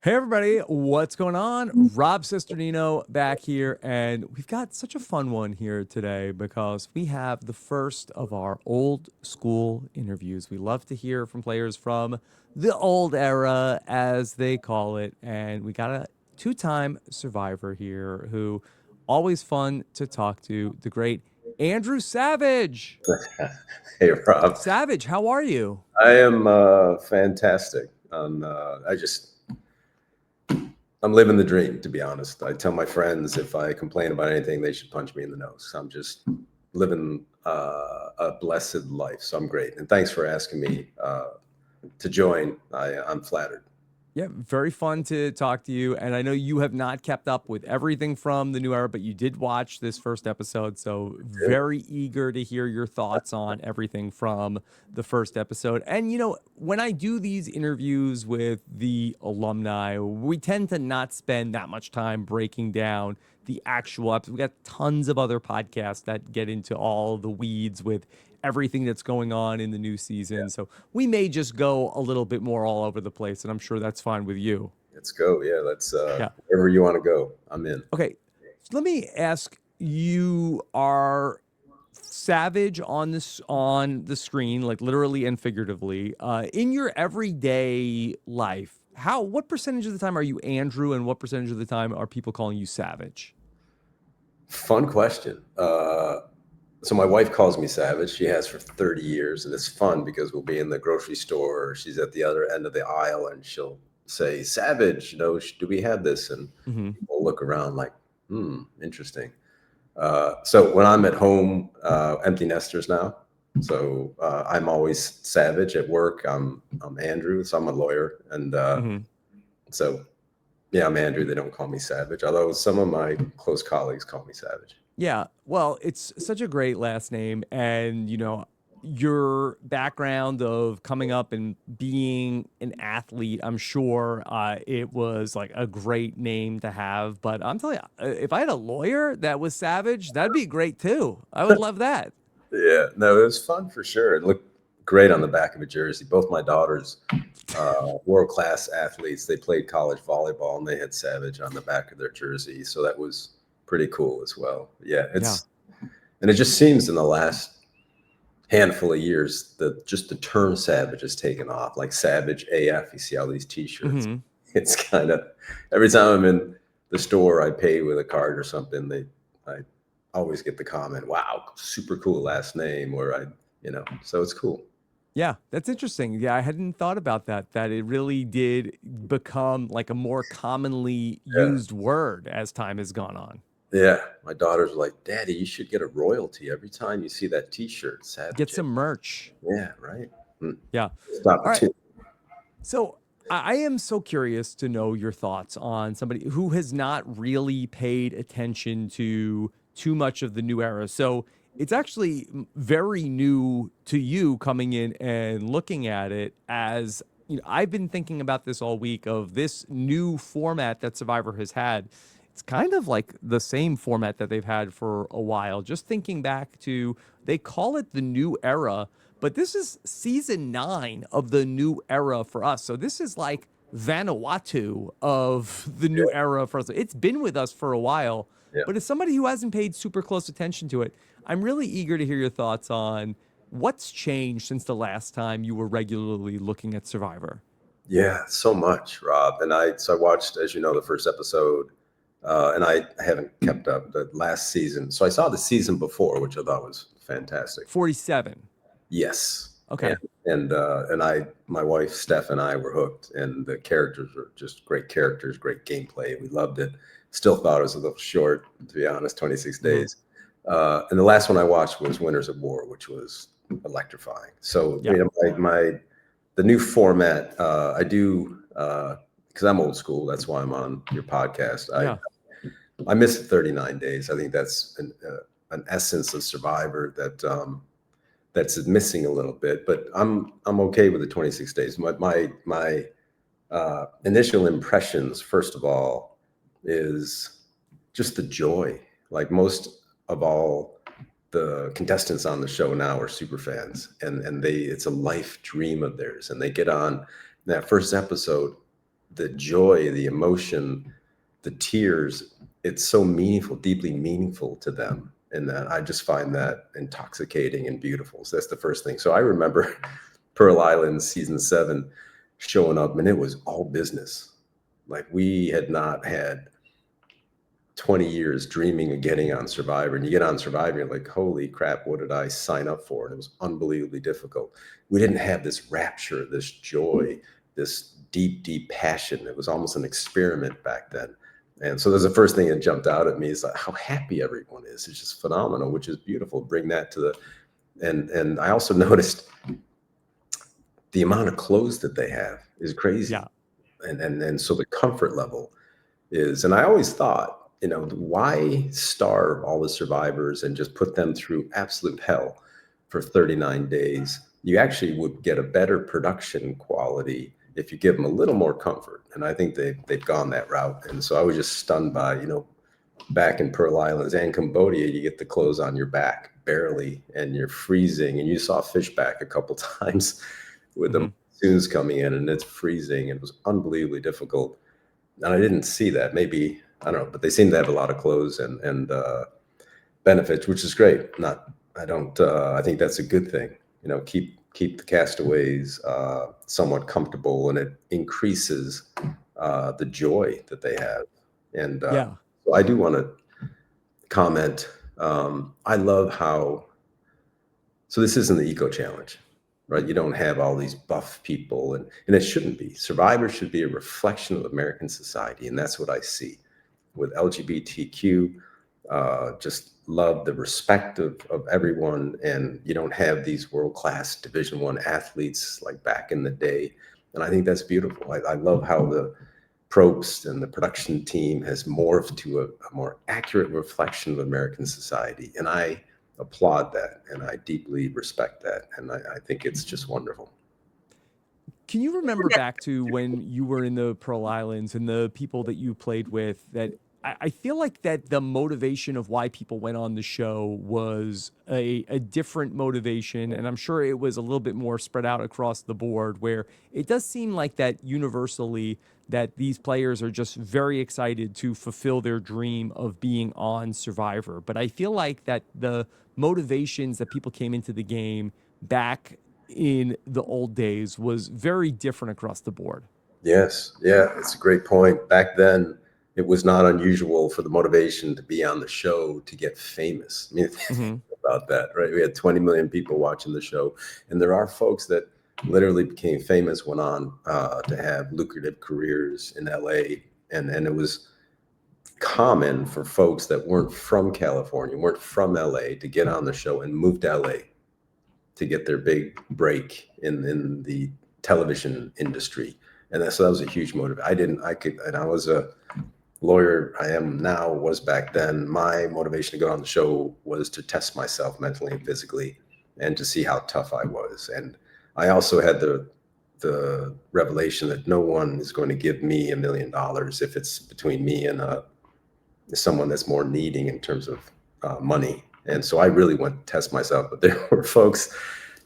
Hey everybody, what's going on? Rob Cesternino back here, and we've got such a fun one here today because we have the first of our old school interviews. We love to hear from players from the old era, as they call it, and we got a two-time survivor here who always fun to talk to, the great Andrew Savage. Hey, Rob. Savage, how are you? I am fantastic. I'm living the dream, to be honest. I tell my friends if I complain about anything, they should punch me in the nose. I'm just living a blessed life. So I'm great. And thanks for asking me to join. I'm flattered. Yeah, very fun to talk to you. And I know you have not kept up with everything from the new era, but you did watch this first episode. So very eager to hear your thoughts on everything from the first episode. And, when I do these interviews with the alumni, we tend to not spend that much time breaking down the actual episode. We got tons of other podcasts that get into all the weeds with everything that's going on in the new season. So we may just go a little bit more all over the place, and I'm sure that's fine with you. Let's go. Yeah, let's Yeah. wherever you want to go. I'm in. Okay. So let me ask, you are Savage on the screen, like literally and figuratively. In your everyday life, what percentage of the time are you Andrew, and what percentage of the time are people calling you Savage? Fun question. So my wife calls me Savage. She has for 30 years, and it's fun because we'll be in the grocery store. Or she's at the other end of the aisle, and she'll say, "Savage, do we have this?" And Mm-hmm. we'll look around like, interesting. So when I'm at home, empty nesters now. So I'm always Savage at work. I'm Andrew, so I'm a lawyer, and Mm-hmm. so yeah, I'm Andrew. They don't call me Savage, although some of my close colleagues call me Savage. Yeah, well, it's such a great last name, and your background of coming up and being an athlete, I'm sure it was like a great name to have. But I'm telling you, if I had a lawyer that was Savage, that'd be great too. I would love that. Yeah, no, it was fun for sure. It looked great on the back of a jersey. Both my daughters, world-class athletes. They played college volleyball, and they had Savage on the back of their jersey. So that was pretty cool as well. Yeah, Yeah. and it just seems in the last handful of years that just the term Savage has taken off. Like Savage AF, you see all these T-shirts. Hmm. It's kind of every time I'm in the store, I pay with a card or something. I always get the comment, "Wow, super cool last name," or so it's cool. Yeah, that's interesting. Yeah, I hadn't thought about that, that it really did become like a more commonly Yeah. used word as time has gone on. Yeah, my daughters were like, "Daddy, you should get a royalty every time you see that T-shirt, Get Savage." some merch. Yeah, right. Hmm. Yeah. Stop All it right. too. So I am so curious to know your thoughts on somebody who has not really paid attention to too much of the new era. So it's actually very new to you coming in and looking at it. As I've been thinking about this all week, of this new format that Survivor has had. It's kind of like the same format that they've had for a while. Just thinking back to, they call it the new era, but this is season 9 of the new era for us. So this is like Vanuatu of the new Yeah, era for us. It's been with us for a while, yeah, but as somebody who hasn't paid super close attention to it, I'm really eager to hear your thoughts on what's changed since the last time you were regularly looking at Survivor. yeah. So much, Rob. And I watched, as you know, the first episode, and I haven't kept up the last season. So I saw the season before, which I thought was fantastic. 47. Yes, and Okay. my wife Steph and I were hooked, and the characters were just great characters, great gameplay. We loved it. Still thought it was a little short, to be honest, 26 Hmm. days. And the last one I watched was Winners of War, which was electrifying. So Yeah. the new format, I do because I'm old school. That's why I'm on your podcast. Yeah. I miss the 39 days. I think that's an essence of Survivor that's missing a little bit, but I'm okay with the 26 days. My initial impressions, first of all, is just the joy. Like most of all, the contestants on the show now are super fans, and it's a life dream of theirs. And they get on that first episode. the joy, the emotion, the tears, it's so meaningful, deeply meaningful to them. And that I just find that intoxicating and beautiful. So that's the first thing. So I remember Pearl Island season 7 showing up, and it was all business. Like we had not had 20 years dreaming of getting on Survivor, and you get on Survivor, you're like, holy crap, what did I sign up for? And it was unbelievably difficult. We didn't have this rapture, this joy, this deep, deep passion. It was almost an experiment back then. And so there's the first thing that jumped out at me is like how happy everyone is. It's just phenomenal, which is beautiful. Bring that to the and I also noticed the amount of clothes that they have is crazy. Yeah. And so the comfort level is, and I always thought, why starve all the survivors and just put them through absolute hell for 39 days? You actually would get a better production quality if you give them a little more comfort. And I think they've gone that route. And so I was just stunned by, back in Pearl Islands and Cambodia, you get the clothes on your back barely, and you're freezing. And you saw Fishback a couple times with the Hmm. monsoons coming in, and it's freezing. It was unbelievably difficult. And I didn't see that. Maybe I don't know, but they seem to have a lot of clothes and benefits, which is great. Not, I don't. I think that's a good thing. Keep the castaways somewhat comfortable, and it increases the joy that they have. And Yeah. so I do want to comment. I love how. So this isn't the eco challenge, right? You don't have all these buff people, and it shouldn't be. Survivor should be a reflection of American society, and that's what I see with LGBTQ. Just love the respect of everyone, and you don't have these world-class Division 1 athletes like back in the day, and I think that's beautiful. I love how the Probst and the production team has morphed to a more accurate reflection of American society, and I applaud that, and I deeply respect that, and I think it's just wonderful. Can you remember back to when you were in the Pearl Islands and the people that you played with that I feel like that the motivation of why people went on the show was a different motivation. And I'm sure it was a little bit more spread out across the board where it does seem like that universally that these players are just very excited to fulfill their dream of being on Survivor. But I feel like that the motivations that people came into the game back in the old days was very different across the board. Yes, yeah, it's a great point. Back then, it was not unusual for the motivation to be on the show to get famous. I mean, think Hmm. about that, right? We had 20 million people watching the show, and there are folks that literally became famous, went on to have lucrative careers in LA, and it was common for folks that weren't from California, weren't from LA, to get on the show and move to LA to get their big break in the television industry. And so that was a huge motive. And I was a lawyer. I am now, was back then. My motivation to go on the show was to test myself mentally and physically and to see how tough I was. And I also had the revelation that no one is going to give me $1 million if it's between me and someone that's more needing in terms of money. And so I really went to test myself. But there were folks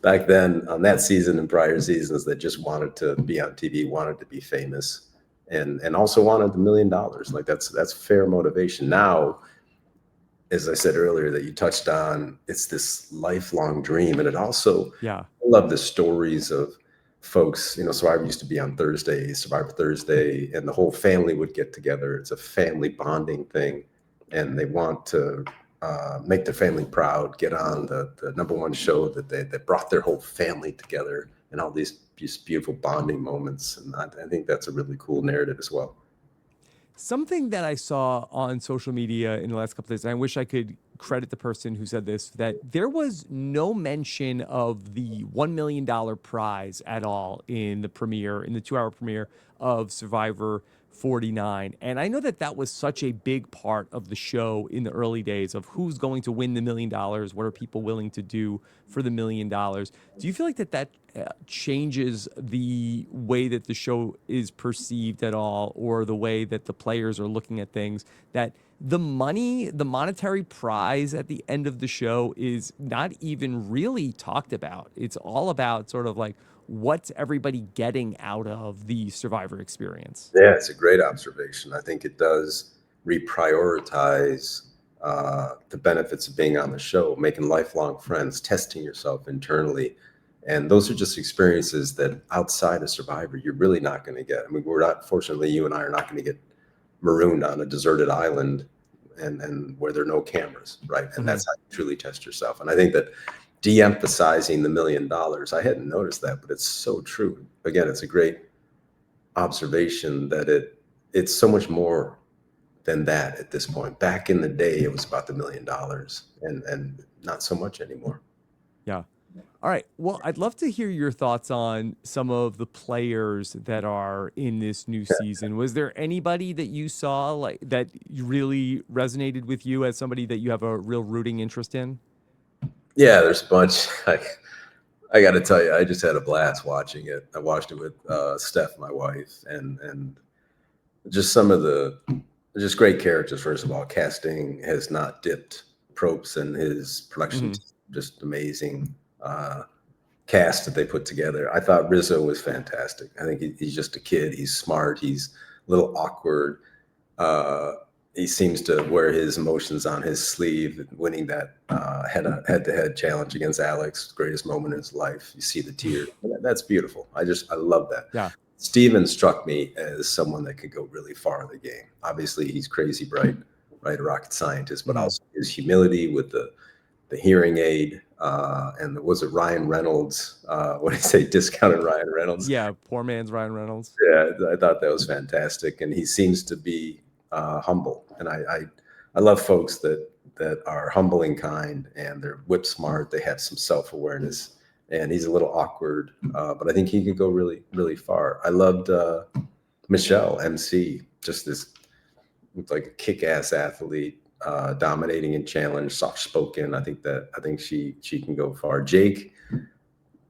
back then on that season and prior seasons that just wanted to be on TV, wanted to be famous, and also wanted $1 million. Like that's fair motivation. Now, as I said earlier, that you touched on, it's this lifelong dream, and it also, Yeah. I love the stories of folks. Survivor used to be on Thursday, Survivor Thursday, and the whole family would get together. It's a family bonding thing, and they want to make their family proud, get on the #1 show that brought their whole family together, and all these beautiful bonding moments. And I think that's a really cool narrative as well. Something that I saw on social media in the last couple of days, and I wish I could credit the person who said this, that there was no mention of the $1 million prize at all in the premiere, in the 2 hour premiere of Survivor 49. And I know that that was such a big part of the show in the early days of who's going to win the $1 million, what are people willing to do for the $1 million. Do you feel like that changes the way that the show is perceived at all, or the way that the players are looking at things? That the money, the monetary prize at the end of the show is not even really talked about. It's all about sort of like what's everybody getting out of the Survivor experience? Yeah, it's a great observation. I think it does reprioritize the benefits of being on the show, making lifelong friends, testing yourself internally. And those are just experiences that outside of Survivor, you're really not going to get. I mean, we're not, fortunately, you and I are not going to get marooned on a deserted island and where there are no cameras, right? And Hmm. that's how you truly test yourself. And I think that de-emphasizing the $1 million, I hadn't noticed that, but it's so true. Again, it's a great observation that it's so much more than that at this point. Back in the day, it was about the $1 million, and not so much anymore. Yeah. All right. Well, I'd love to hear your thoughts on some of the players that are in this new season. Was there anybody that you saw like that really resonated with you as somebody that you have a real rooting interest in? Yeah, there's a bunch. I got to tell you, I just had a blast watching it. I watched it with Steph, my wife, and just some of the just great characters. First of all, casting has not dipped. Probst and his production Hmm. team, just amazing cast that they put together. I thought Rizzo was fantastic. I think he's just a kid. He's smart. He's a little awkward. Uh, he seems to wear his emotions on his sleeve, winning that head-to-head challenge against Alex, greatest moment in his life. You see the tears. That's beautiful. I love that. Yeah. Steven struck me as someone that could go really far in the game. Obviously, he's crazy bright, right? A rocket scientist, but Hmm. also his humility with the hearing aid. And was it Ryan Reynolds? What did he say? Discounted Ryan Reynolds. Yeah. Poor man's Ryan Reynolds. Yeah, I thought that was fantastic, and he seems to be humble. And I love folks that are humble and kind, and they're whip smart. They have some self awareness, and he's a little awkward, but I think he could go really really far. I loved Michelle MC, just this looked like a kick ass athlete, dominating in challenge, soft spoken. I think she can go far. Jake,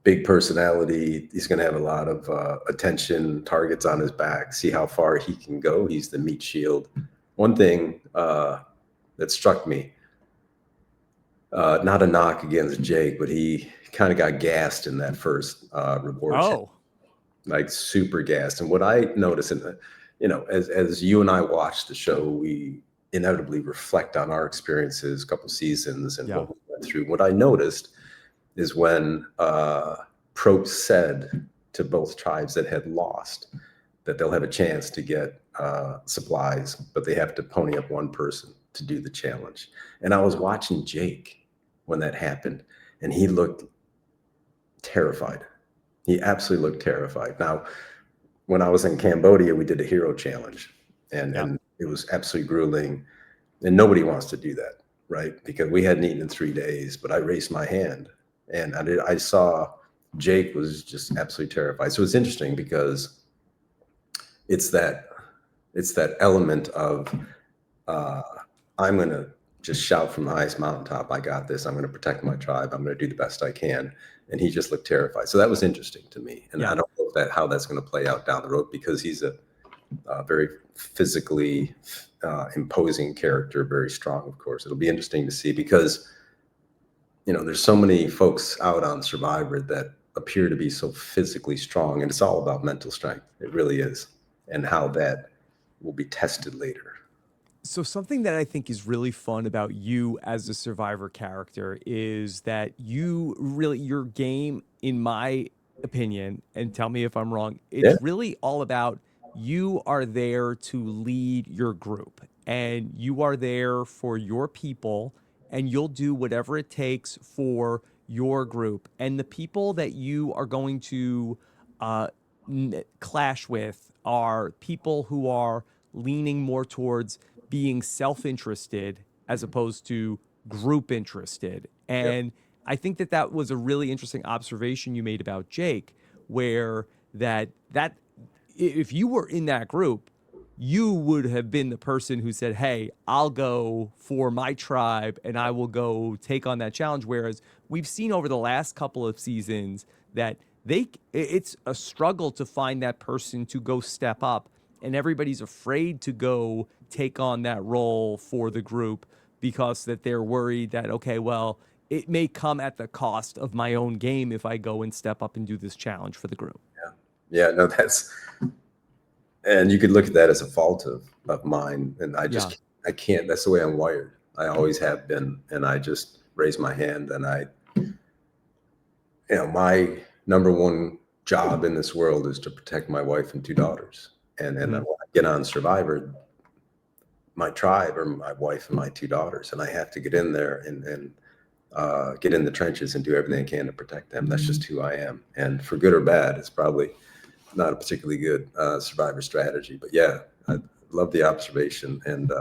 big personality. He's going to have a lot of attention, targets on his back. See how far he can go. He's the meat shield. One thing that struck me, not a knock against Jake, but he kind of got gassed in that first reward challenge, Oh, like super gassed. And what I noticed in the, as you and I watch the show, we inevitably reflect on our experiences, a couple seasons, and yeah. what we went through. What I noticed is when Probst said to both tribes that had lost that they'll have a chance to get supplies, but they have to pony up one person to do the challenge. And I was watching Jake when that happened, and he looked terrified. He absolutely looked terrified. Now, when I was in Cambodia, we did a hero challenge, Yeah. and it was absolutely grueling, and nobody wants to do that, right? Because we hadn't eaten in 3 days, but I raised my hand, and I saw Jake was just absolutely terrified. So it's interesting because it's that it's that element of uh, I'm going to just shout from the highest mountaintop, I got this. I'm going to protect my tribe. I'm going to do the best I can. And he just looked terrified. So that was interesting to me. And I Yeah. don't know how that's going to play out down the road, because he's a very physically imposing character, very strong, of course. It'll be interesting to see, because there's so many folks out on Survivor that appear to be so physically strong, and it's all about mental strength. It really is, and how that will be tested later. So something that I think is really fun about you as a Survivor character is that you really your game, in my opinion, and tell me if I'm wrong, Yeah, it's really all about you are there to lead your group and you are there for your people and you'll do whatever it takes for your group and the people that you are going to uh, clash with are people who are leaning more towards being self-interested as opposed to group interested. yeah, And I think that that was a really interesting observation you made about Jake, where that if you were in that group, you would have been the person who said, "Hey, I'll go for my tribe and I will go take on that challenge." Whereas we've seen over the last couple of seasons that it's a struggle to find that person to go step up, and everybody's afraid to go take on that role for the group because that they're worried that, okay, well, it may come at the cost of my own game if I go and step up and do this challenge for the group. Yeah, no, and you could look at that as a fault of mine. And Yeah. I can't, that's the way I'm wired. I always have been. And I just raise my hand and my number one job in this world is to protect my wife and 2 daughters. And when Hmm. I get on Survivor, my tribe are my wife and my 2 daughters. And I have to get in there and get in the trenches and do everything I can to protect them. That's just who I am. And for good or bad, it's probably not a particularly good Survivor strategy. But yeah, I love the observation. And,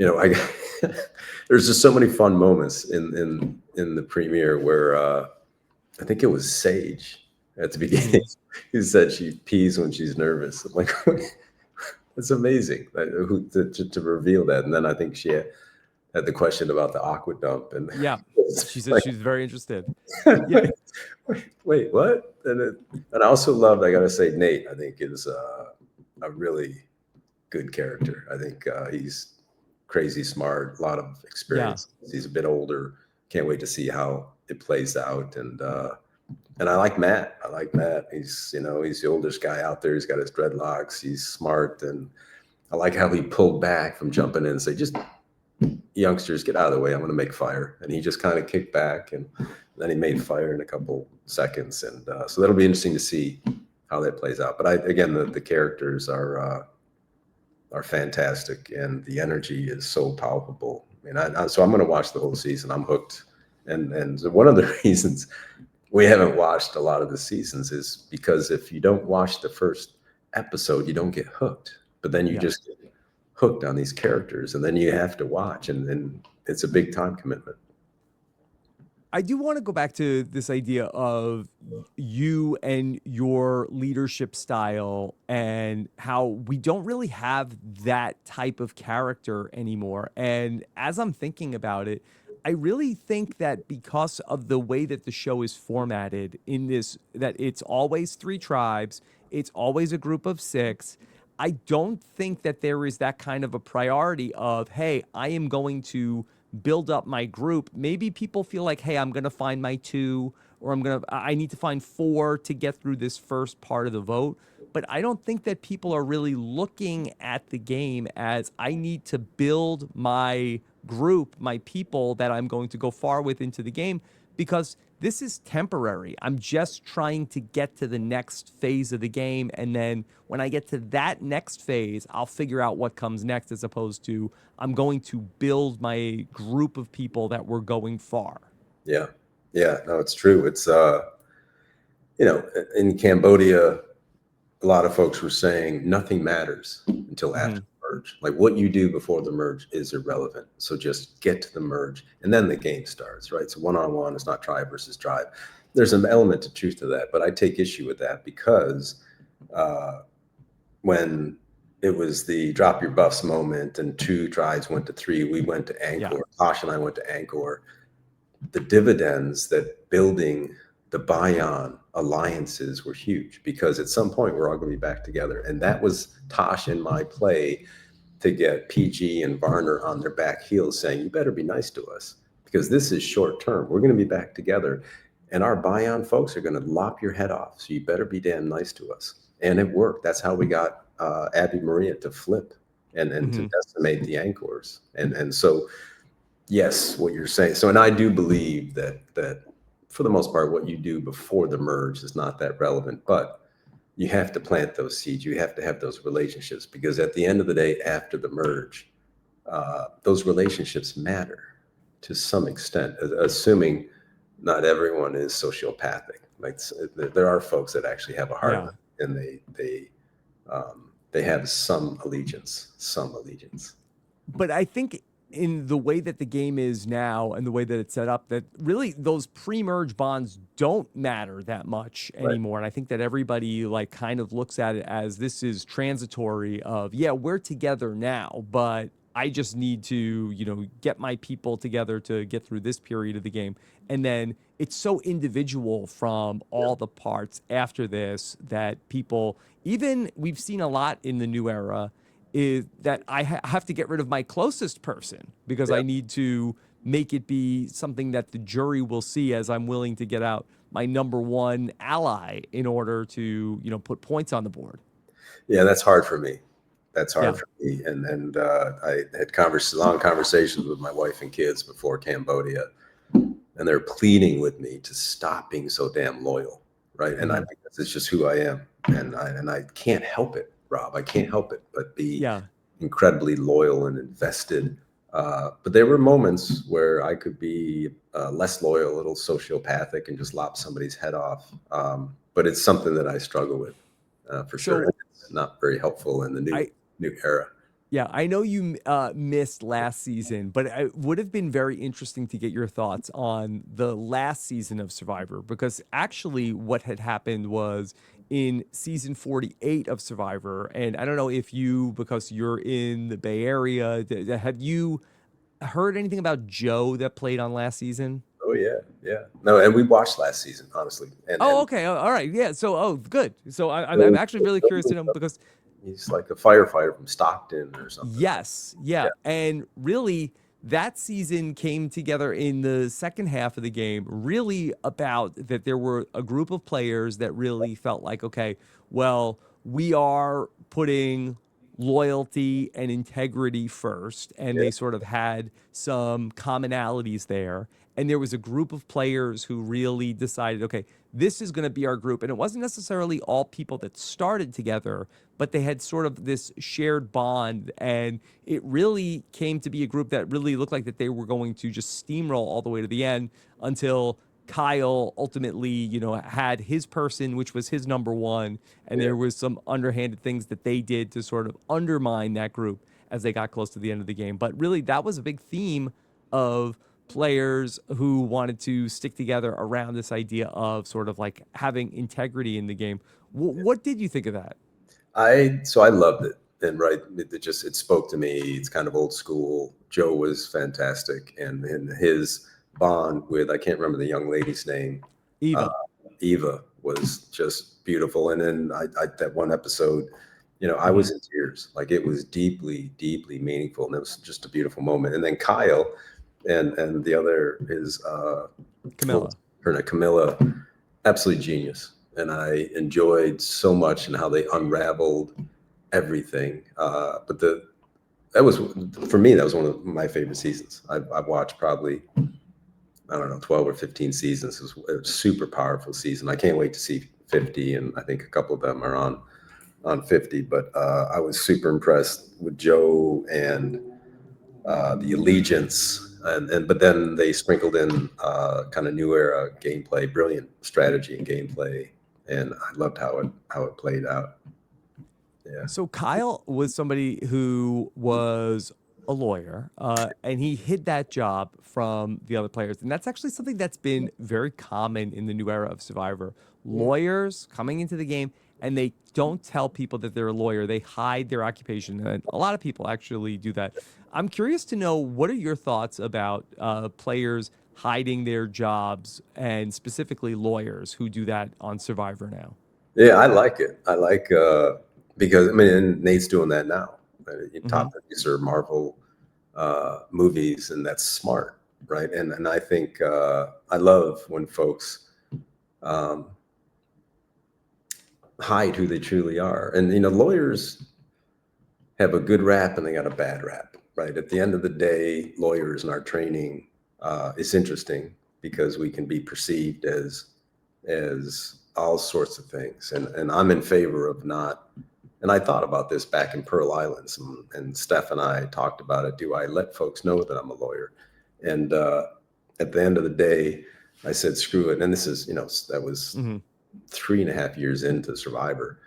I there's just so many fun moments in the premiere where I think it was Sage at the beginning Hmm. who said she pees when she's nervous. I'm like, it's amazing to reveal that. And then I think she had the question about the aqua dump, and Yeah. it's She said like, she was very interested. Yeah. wait, what? And I also loved, I gotta say, Nate, I think is a really good character. I think he's crazy smart, a lot of Yeah. experience. He's a bit older. Can't wait to see how it plays out. And I like Matt. I like Matt. He's the oldest guy out there. He's got his dreadlocks. He's smart, and I like how he pulled back from jumping in and say, "Just youngsters, get out of the way. I'm going to make fire." And he just kind of kicked back, and then he made fire in a couple seconds. And so that'll be interesting to see how that plays out. But again, the characters are fantastic, and the energy is so palpable. So I'm going to watch the whole season. I'm hooked. And so one of the reasons we haven't watched a lot of the seasons is because if you don't watch the first episode, you don't get hooked. But then you Yeah. just get hooked on these characters, and then you have to watch, and it's a big time commitment. I do want to go back to this idea of you and your leadership style and how we don't really have that type of character anymore. And as I'm thinking about it, I really think that because of the way that the show is formatted in this, that it's always three tribes, it's always a group of six. I don't think that there is that kind of a priority of, hey, I am going to build up my group. Maybe people feel like, hey, I'm going to find my two, or I need to find four to get through this first part of the vote. But I don't think that people are really looking at the game as I need to build my group, my people that I'm going to go far with into the game, because this is temporary. I'm just trying to get to the next phase of the game. And then when I get to that next phase, I'll figure out what comes next, as opposed to I'm going to build my group of people that we're going far. Yeah, yeah, no, it's true. It's in Cambodia, a lot of folks were saying nothing matters until after Hmm. the merge. Like what you do before the merge is irrelevant. So just get to the merge, and then the game starts, right? So one-on-one is not tribe versus tribe. There's an element of truth to that, but I take issue with that because uh, when it was the drop your buffs moment and 2 tribes went to 3, we went to Yeah. Angkor. Tosh and I went to Angkor. The dividends that building the Bion alliances were huge, because at some point we're all going to be back together. And that was Tosh and my play to get PG and Varner on their back heels saying, you better be nice to us because this is short term. We're going to be back together. And our Bion folks are going to lop your head off. So you better be damn nice to us. And it worked. That's how we got Abby Maria to flip and to Hmm. decimate the Anchors. And so yes, what you're saying. So, and I do believe that for the most part, what you do before the merge is not that relevant, but you have to plant those seeds. You have to have those relationships, because at the end of the day, after the merge, those relationships matter to some extent, assuming not everyone is sociopathic. Like there are folks that actually have a Yeah. heart, and they have some allegiance, But I think in the way that the game is now and the way that it's set up, that really those pre-merge bonds don't matter that much right? anymore. And I think that everybody like kind of looks at it as this is transitory of, yeah, we're together now, but I just need to, get my people together to get through this period of the game. And then it's so individual from Yeah, all the parts after this that people, even we've seen a lot in the new era, is that I have to get rid of my closest person because yeah, I need to make it be something that the jury will see, as I'm willing to get out my number one ally in order to, put points on the board. Yeah, that's hard for me. That's hard Yeah. for me. And I had long conversations with my wife and kids before Cambodia, and they're pleading with me to stop being so damn loyal, right? And I Mhm. think that's just who I am, and I can't help it, Rob. I can't help it but be Yeah. incredibly loyal and invested. But there were moments where I could be less loyal, a little sociopathic, and just lop somebody's head off. But it's something that I struggle with for sure. So It's not very helpful in the I new era. Yeah, I know you missed last season, but it would have been very interesting to get your thoughts on the last season of Survivor, because actually what had happened was in season 48 of Survivor, and I don't know if you, because you're in the Bay Area, have you heard anything about Joe that played on last season? Oh yeah, yeah. No, and we watched last season, honestly, Oh, and okay. All right. Yeah. So, good. So I'm Joe, actually really curious to know because he's like a firefighter from Stockton or something. yes, Yeah, yeah. And really, that season came together in the second half of the game, really about that there were a group of players that really felt like, okay, well, we are putting loyalty and integrity first. And yeah, they sort of had some commonalities there. And there was a group of players who really decided, okay, this is going to be our group. And it wasn't necessarily all people that started together, but they had sort of this shared bond. And it really came to be a group that really looked like that they were going to just steamroll all the way to the end until Kyle ultimately, had his person, which was his number one. And yeah. there was some underhanded things that they did to sort of undermine that group as they got close to the end of the game. But really, that was a big theme of players who wanted to stick together around this idea of sort of like having integrity in the game. What did you think of that? I loved it, and right, it spoke to me. It's kind of old school. Joe was fantastic, and his bond with, I can't remember the young lady's name, uh, Eva. Eva, was just beautiful. And then that one episode, I Hmm. was in tears. Like, it was deeply, deeply meaningful, and it was just a beautiful moment. And then Kyle and the other is what was Camilla. her name? Camilla, absolutely genius. And I enjoyed so much and how they unraveled everything. But that was, for me, that was one of my favorite seasons. I've watched probably, I don't know, 12 or 15 seasons. It was a super powerful season. I can't wait to see 50, and I think a couple of them are on 50. But I was super impressed with Joe and the allegiance. And but then they sprinkled in kind of new era gameplay, brilliant strategy and gameplay, and I loved how it played out. Yeah, So Kyle was somebody who was a lawyer, and he hid that job from the other players, and that's actually something that's been very common in the new era of Survivor. yeah, Lawyers coming into the game, and they don't tell people that they're a lawyer. They hide their occupation, and a lot of people actually do that. I'm curious to know, what are your thoughts about players hiding their jobs, and specifically lawyers who do that on Survivor now? yeah. I like it. I like because I mean, and Nate's doing that now. Hmm. Top producer, Marvel movies, and that's smart, right? And I think I love when folks um, hide who they truly are. And lawyers have a good rap and they got a bad rap, right? At the end of the day, lawyers in our training, it's interesting because we can be perceived as all sorts of things. And I'm in favor of not. And I thought about this back in Pearl Islands, and Steph and I talked about it. Do I let folks know that I'm a lawyer? And at the end of the day, I said, screw it. And this is, that was Hmm. 3.5 years into Survivor.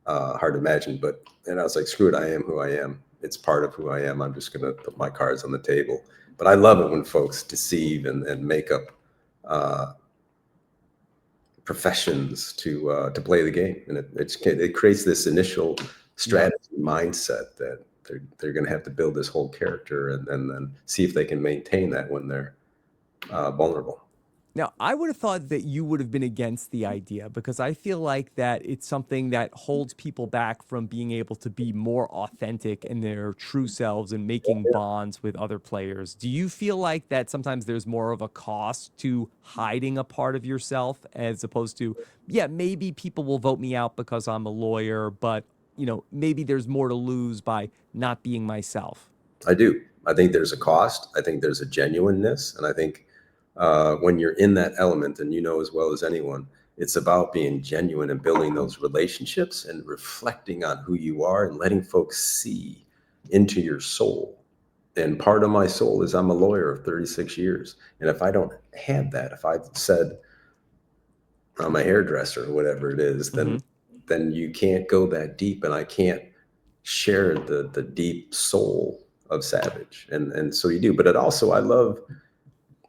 Hard to imagine, and I was like, screw it, I am who I am. It's part of who I am. I'm just gonna put my cards on the table. But I love it when folks deceive and make up uh, professions to play the game, and it creates this initial Yeah. strategy mindset that they're going to have to build this whole character, and then see if they can maintain that when they're vulnerable. Now, I would have thought that you would have been against the idea because I feel like that it's something that holds people back from being able to be more authentic in their true selves and making bonds with other players. Do you feel like that sometimes there's more of a cost to hiding a part of yourself as opposed to, yeah, maybe people will vote me out because I'm a lawyer, but maybe there's more to lose by not being myself? I do. I think there's a cost. I think there's a genuineness. And I think when you're in that element, and you know as well as anyone, it's about being genuine and building those relationships and reflecting on who you are and letting folks see into your soul. And part of my soul is I'm a lawyer of 36 years. And if I don't have that, if I've said I'm a hairdresser or whatever it is, then you can't go that deep, and I can't share the deep soul of Savage. And so you do. But it also, I love,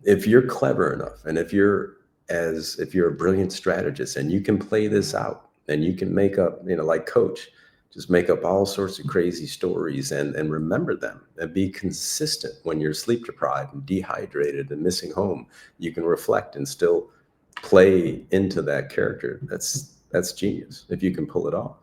if you're clever enough, and if you're a brilliant strategist and you can play this out and you can make up, like Coach, just make up all sorts of crazy stories and remember them and be consistent when you're sleep deprived and dehydrated and missing home. You can reflect and still play into that character. That's genius if you can pull it off.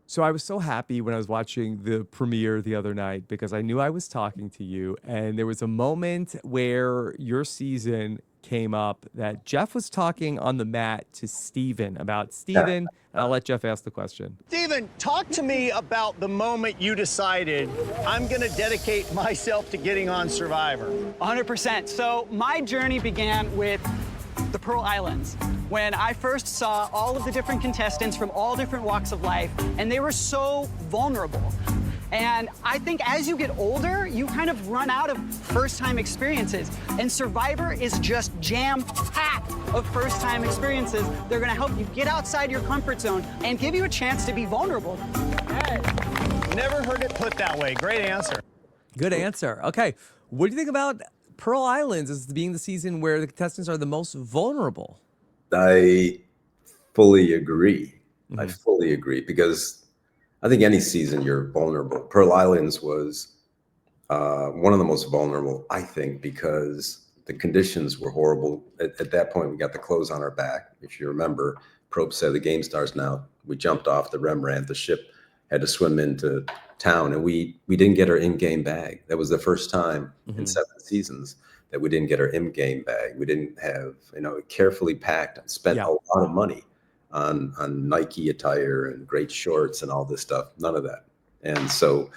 So I was so happy when I was watching the premiere the other night because I knew I was talking to you, and there was a moment where your season came up that Jeff was talking on the mat to Steven about Steven, and I'll let Jeff ask the question. Steven, talk to me about the moment you decided I'm going to dedicate myself to getting on Survivor. 100%. So my journey began with the Pearl Islands, when I first saw all of the different contestants from all different walks of life, and they were so vulnerable. And I think as you get older, you kind of run out of first-time experiences. And Survivor is just jam-packed of first-time experiences. They're gonna help you get outside your comfort zone and give you a chance to be vulnerable. Hey, never heard it put that way. Great answer. Good answer. Okay, what do you think about Pearl Islands as being the season where the contestants are the most vulnerable? I fully agree. I fully agree, because I think any season you're vulnerable. Pearl Islands was one of the most vulnerable, I think, because the conditions were horrible. At that point, we got the clothes on our back. If you remember, Probe said the game starts now. We jumped off the Rembrandt. The ship had to swim into town, and we didn't get our in-game bag. That was the first time in 7 seasons that we didn't get our in-game bag. We didn't have, carefully packed and spent a lot of money on Nike attire and great shorts and all this stuff. None of that. And so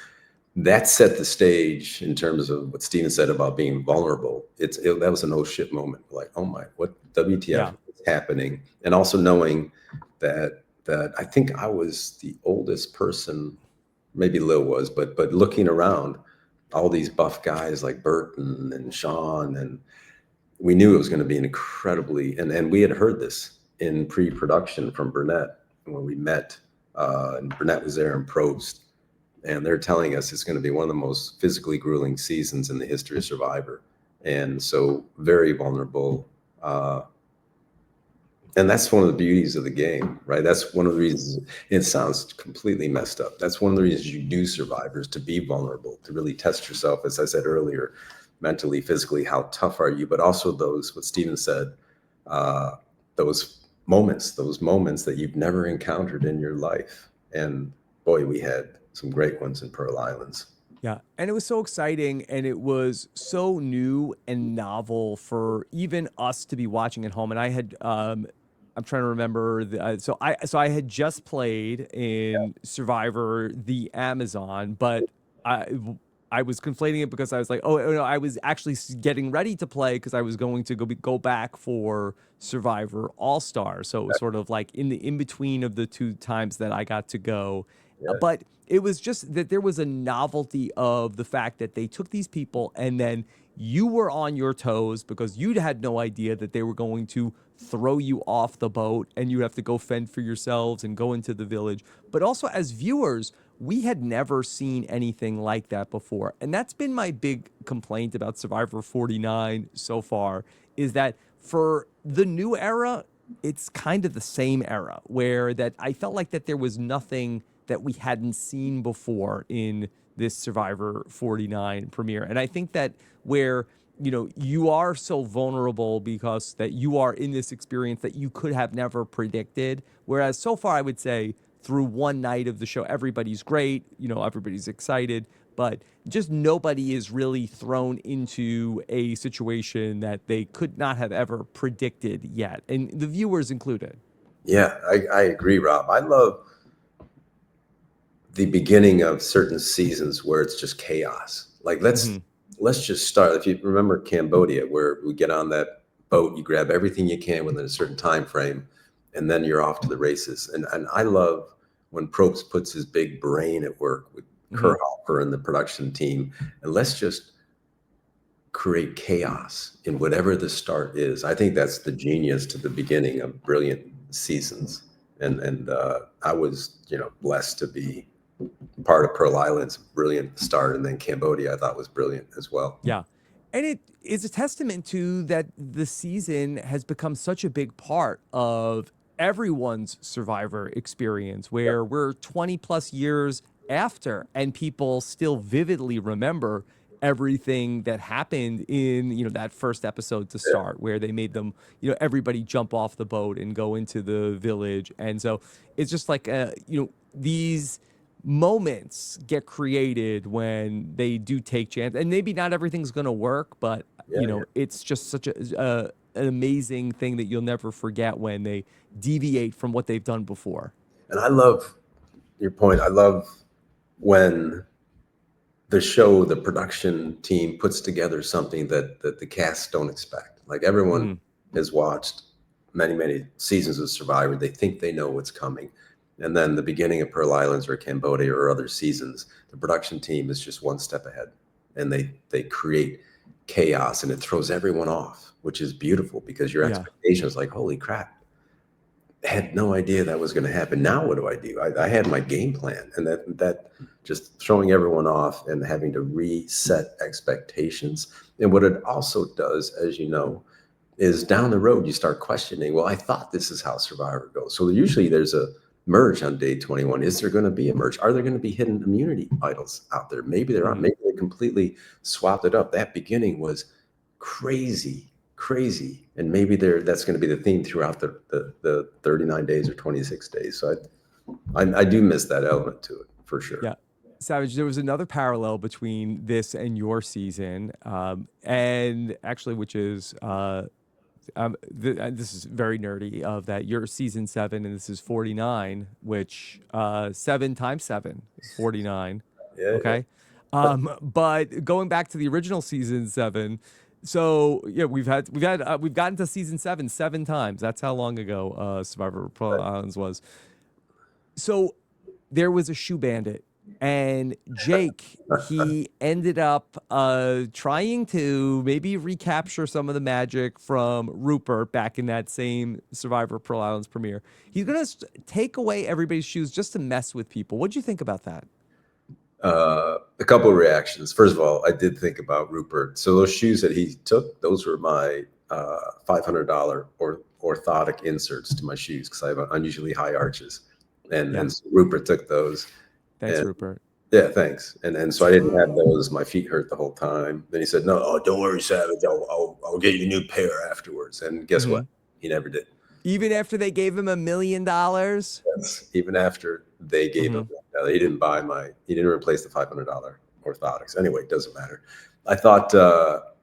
that set the stage in terms of what Steven said about being vulnerable. That was an oh shit moment. Like, oh my, what WTF is happening? And also knowing that I think I was the oldest person, maybe Lil was, but looking around, all these buff guys like Burton and Sean, and we knew it was going to be an incredibly, and we had heard this in pre-production from Burnett when we met, and Burnett was there and Probst, and they're telling us it's going to be one of the most physically grueling seasons in the history of Survivor. And so very vulnerable. And that's one of the beauties of the game, right? That's one of the reasons. It sounds completely messed up. That's one of the reasons you do Survivors, to be vulnerable, to really test yourself, as I said earlier, mentally, physically, how tough are you? But also those, what Steven said, those moments that you've never encountered in your life. And boy, we had some great ones in Pearl Islands. Yeah, and it was so exciting, and it was so new and novel for even us to be watching at home. And I had, I'm trying to remember, so I had just played in Survivor the Amazon, but I was conflating it because I was like, oh no, I was actually getting ready to play because I was going to go back for Survivor All Star. So it was sort of like in between of the two times that I got to go. But it was just that there was a novelty of the fact that they took these people and then you were on your toes because you had no idea that they were going to throw you off the boat and you have to go fend for yourselves and go into the village. But also as viewers, we had never seen anything like that before. And that's been my big complaint about Survivor 49 so far, is that for the new era, it's kind of the same era where that I felt like that there was nothing that we hadn't seen before in this Survivor 49 premiere. And I think that where you are so vulnerable because that you are in this experience that you could have never predicted. Whereas so far, I would say through one night of the show, everybody's great, everybody's excited, but just nobody is really thrown into a situation that they could not have ever predicted yet, and the viewers included. Yeah, I agree, Rob. I love the beginning of certain seasons where it's just chaos. Like let's just start. If you remember Cambodia, where we get on that boat, you grab everything you can within a certain time frame, and then you're off to the races. And I love when Probst puts his big brain at work with Kerhoffer and the production team, and let's just create chaos in whatever the start is. I think that's the genius to the beginning of brilliant seasons. And I was, blessed to be part of Pearl Island's brilliant start, and then Cambodia I thought was brilliant as well. Yeah. And it is a testament to that the season has become such a big part of everyone's Survivor experience, where we're 20 plus years after and people still vividly remember everything that happened in that first episode to start, where they made them everybody jump off the boat and go into the village. And so it's just like these moments get created when they do take chance, and maybe not everything's going to work, but it's just such an amazing thing that you'll never forget when they deviate from what they've done before. And I love your point. I love when the production team puts together something that the cast don't expect. Like everyone has watched many seasons of Survivor. They think they know what's coming. And then the beginning of Pearl Islands or Cambodia or other seasons, the production team is just one step ahead, and they create chaos, and it throws everyone off, which is beautiful because your expectation is like, holy crap, I had no idea that was going to happen. Now what do? I had my game plan, and that just throwing everyone off and having to reset expectations. And what it also does, as you know, is down the road you start questioning, well, I thought this is how Survivor goes. So usually there's a merge on day 21. Is there going to be a merge? Are there going to be hidden immunity idols out there? Maybe there are. Maybe they completely swapped it up. That beginning was crazy, and maybe that's going to be the theme throughout the 39 days or 26 days. So I do miss that element to it for sure. Yeah. Savage, there was another parallel between this and your season, and actually, which is this is very nerdy, of that you're season 7 and this is 49, which 7 times 7 is 49. Yeah. Okay. But going back to the original season 7, so we've gotten to season 7 times. That's how long ago Survivor Pearl Islands was. So there was a shoe bandit, and Jake, he ended up trying to maybe recapture some of the magic from Rupert back in that same Survivor Pearl Islands premiere. He's going to take away everybody's shoes just to mess with people. What'd you think about that? A couple of reactions. First of all, I did think about Rupert. So those shoes that he took, those were my $500 orthotic inserts to my shoes, because I have unusually high arches. And so Rupert took those. Thanks, Rupert. Yeah, thanks. And so I didn't have those. My feet hurt the whole time. Then he said, "No, don't worry, Savage. I'll get you a new pair afterwards." And guess what? He never did. Even after they gave him $1 million? Yes. Even after they gave him, he didn't he didn't replace the $500 orthotics. Anyway, it doesn't matter. I thought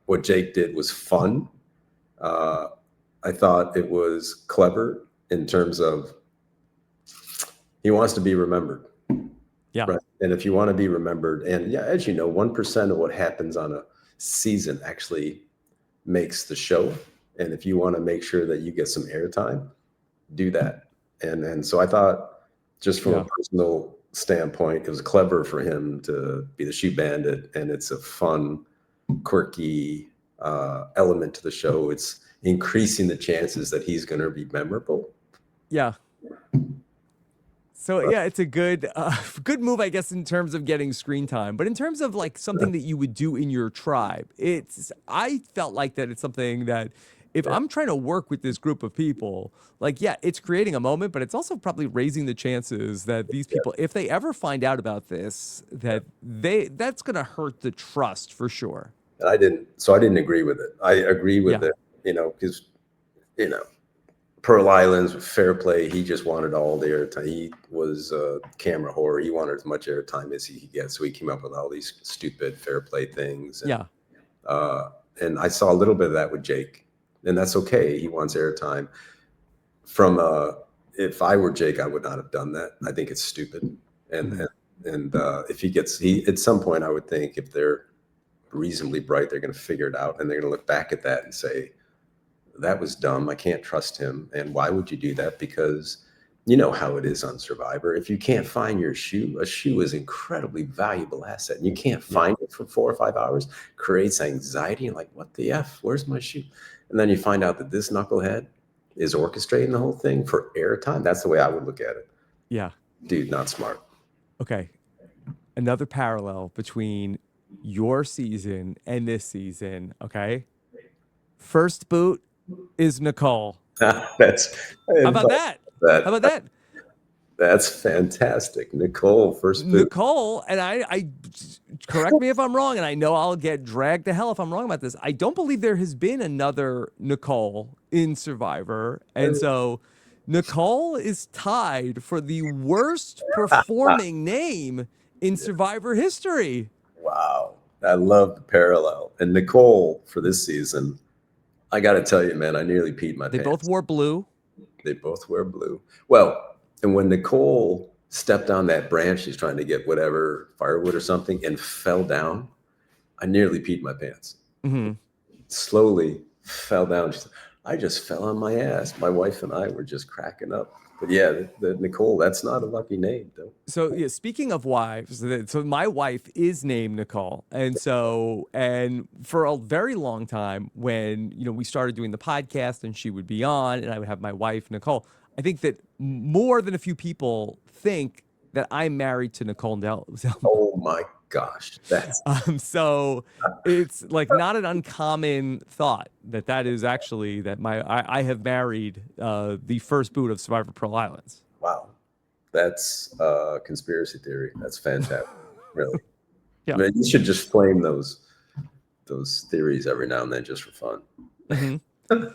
what Jake did was fun. I thought it was clever in terms of he wants to be remembered. Yeah. Right. And if you want to be remembered, and as you know, 1% of what happens on a season actually makes the show. And if you want to make sure that you get some airtime, do that. And so I thought, just from a personal standpoint, it was clever for him to be the shoe bandit, and it's a fun, quirky element to the show. It's increasing the chances that he's going to be memorable. Yeah. So it's a good move, I guess, in terms of getting screen time. But in terms of like something that you would do in your tribe, I felt like that it's something that if I'm trying to work with this group of people, like, it's creating a moment, but it's also probably raising the chances that these people, if they ever find out about this, that's going to hurt the trust for sure. And I didn't agree with it. I agree with Yeah. it, because, Pearl Islands with fair play. He just wanted all the airtime. He was a camera whore. He wanted as much airtime as he could get. So he came up with all these stupid fair play things. Yeah. And I saw a little bit of that with Jake, and that's okay. He wants airtime. If I were Jake, I would not have done that. I think it's stupid. And if he at some point, I would think if they're reasonably bright, they're going to figure it out, and they're going to look back at that and say, that was dumb. I can't trust him. And why would you do that? Because you know how it is on Survivor. If you can't find your shoe, a shoe is incredibly valuable asset. And you can't find it for 4 or 5 hours, creates anxiety. And like, what the F? Where's my shoe? And then you find out that this knucklehead is orchestrating the whole thing for airtime. That's the way I would look at it. Yeah. Dude, not smart. Okay. Another parallel between your season and this season. Okay. First boot is Nicole. How about that? How about that? That's fantastic. Nicole, first boot. Nicole, and I correct me if I'm wrong, and I know I'll get dragged to hell if I'm wrong about this. I don't believe there has been another Nicole in Survivor. And so Nicole is tied for the worst performing name in Survivor history. Wow. I love the parallel. And Nicole, for this season, I got to tell you, man, I nearly peed my pants. They both wore blue. They both wear blue. Well, and when Nicole stepped on that branch, she's trying to get whatever firewood or something, and fell down, I nearly peed my pants. Mm-hmm. Slowly fell down. I just fell on my ass. My wife and I were just cracking up. But yeah, the Nicole, that's not a lucky name, though. So yeah, speaking of wives, so my wife is named Nicole, and for a very long time, when we started doing the podcast, and she would be on, and I would have my wife Nicole. I think that more than a few people think that I'm married to Nicole Zelman. Oh my gosh, that's so it's like not an uncommon thought that is actually that I have married the first boot of Survivor Pearl Islands. Wow, that's a conspiracy theory. That's fantastic, really. Yeah, I mean, you should just flame those theories every now and then just for fun. Mm-hmm.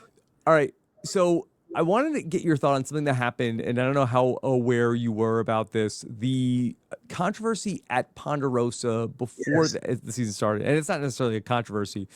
All right, so I wanted to get your thought on something that happened, and I don't know how aware you were about this. The controversy at Ponderosa before the season started, and it's not necessarily a controversy,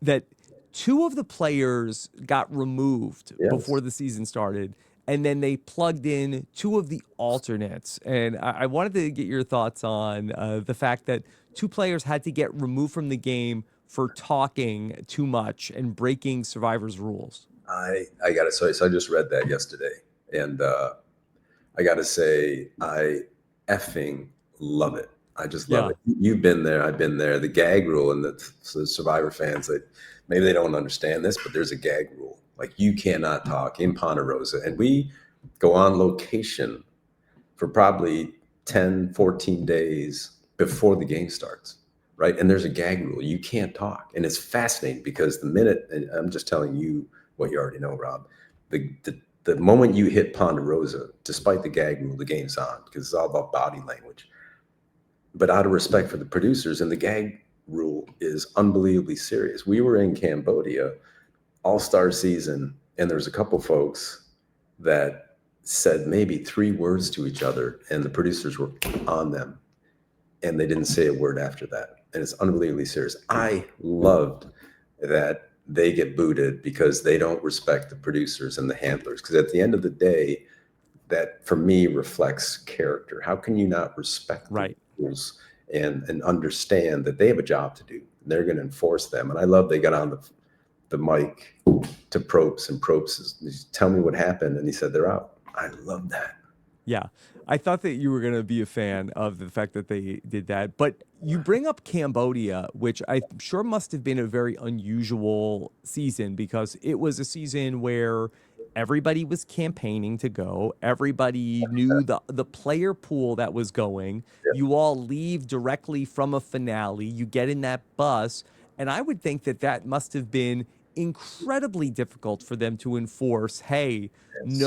that 2 of the players got removed before the season started, and then they plugged in 2 of the alternates. And I wanted to get your thoughts on the fact that 2 players had to get removed from the game for talking too much and breaking Survivor's rules. I got to say, so I just read that yesterday, and I got to say, I effing love it. I just love it. You've been there, I've been there. The gag rule, and the Survivor fans, maybe they don't understand this, but there's a gag rule. Like, you cannot talk in Ponderosa, and we go on location for probably 10, 14 days before the game starts, right? And there's a gag rule. You can't talk, and it's fascinating because the minute, and I'm just telling you what you already know, Rob, the moment you hit Ponderosa, despite the gag rule, the game's on, because it's all about body language. But out of respect for the producers, and the gag rule is unbelievably serious. We were in Cambodia, all-star season, and there's a couple folks that said maybe 3 words to each other, and the producers were on them, and they didn't say a word after that. And it's unbelievably serious. I loved that they get booted because they don't respect the producers and the handlers. Because at the end of the day, that for me reflects character. How can you not respect the rules and understand that they have a job to do? They're going to enforce them. And I love they got on the mic to Probst, and Probst is, tell me what happened. And he said, they're out. I love that. Yeah. I thought that you were going to be a fan of the fact that they did that. But you bring up Cambodia, which I'm sure must have been a very unusual season, because it was a season where everybody was campaigning to go. Everybody knew the player pool that was going. You all leave directly from a finale. You get in that bus. And I would think that must have been incredibly difficult for them to enforce, hey, Yes.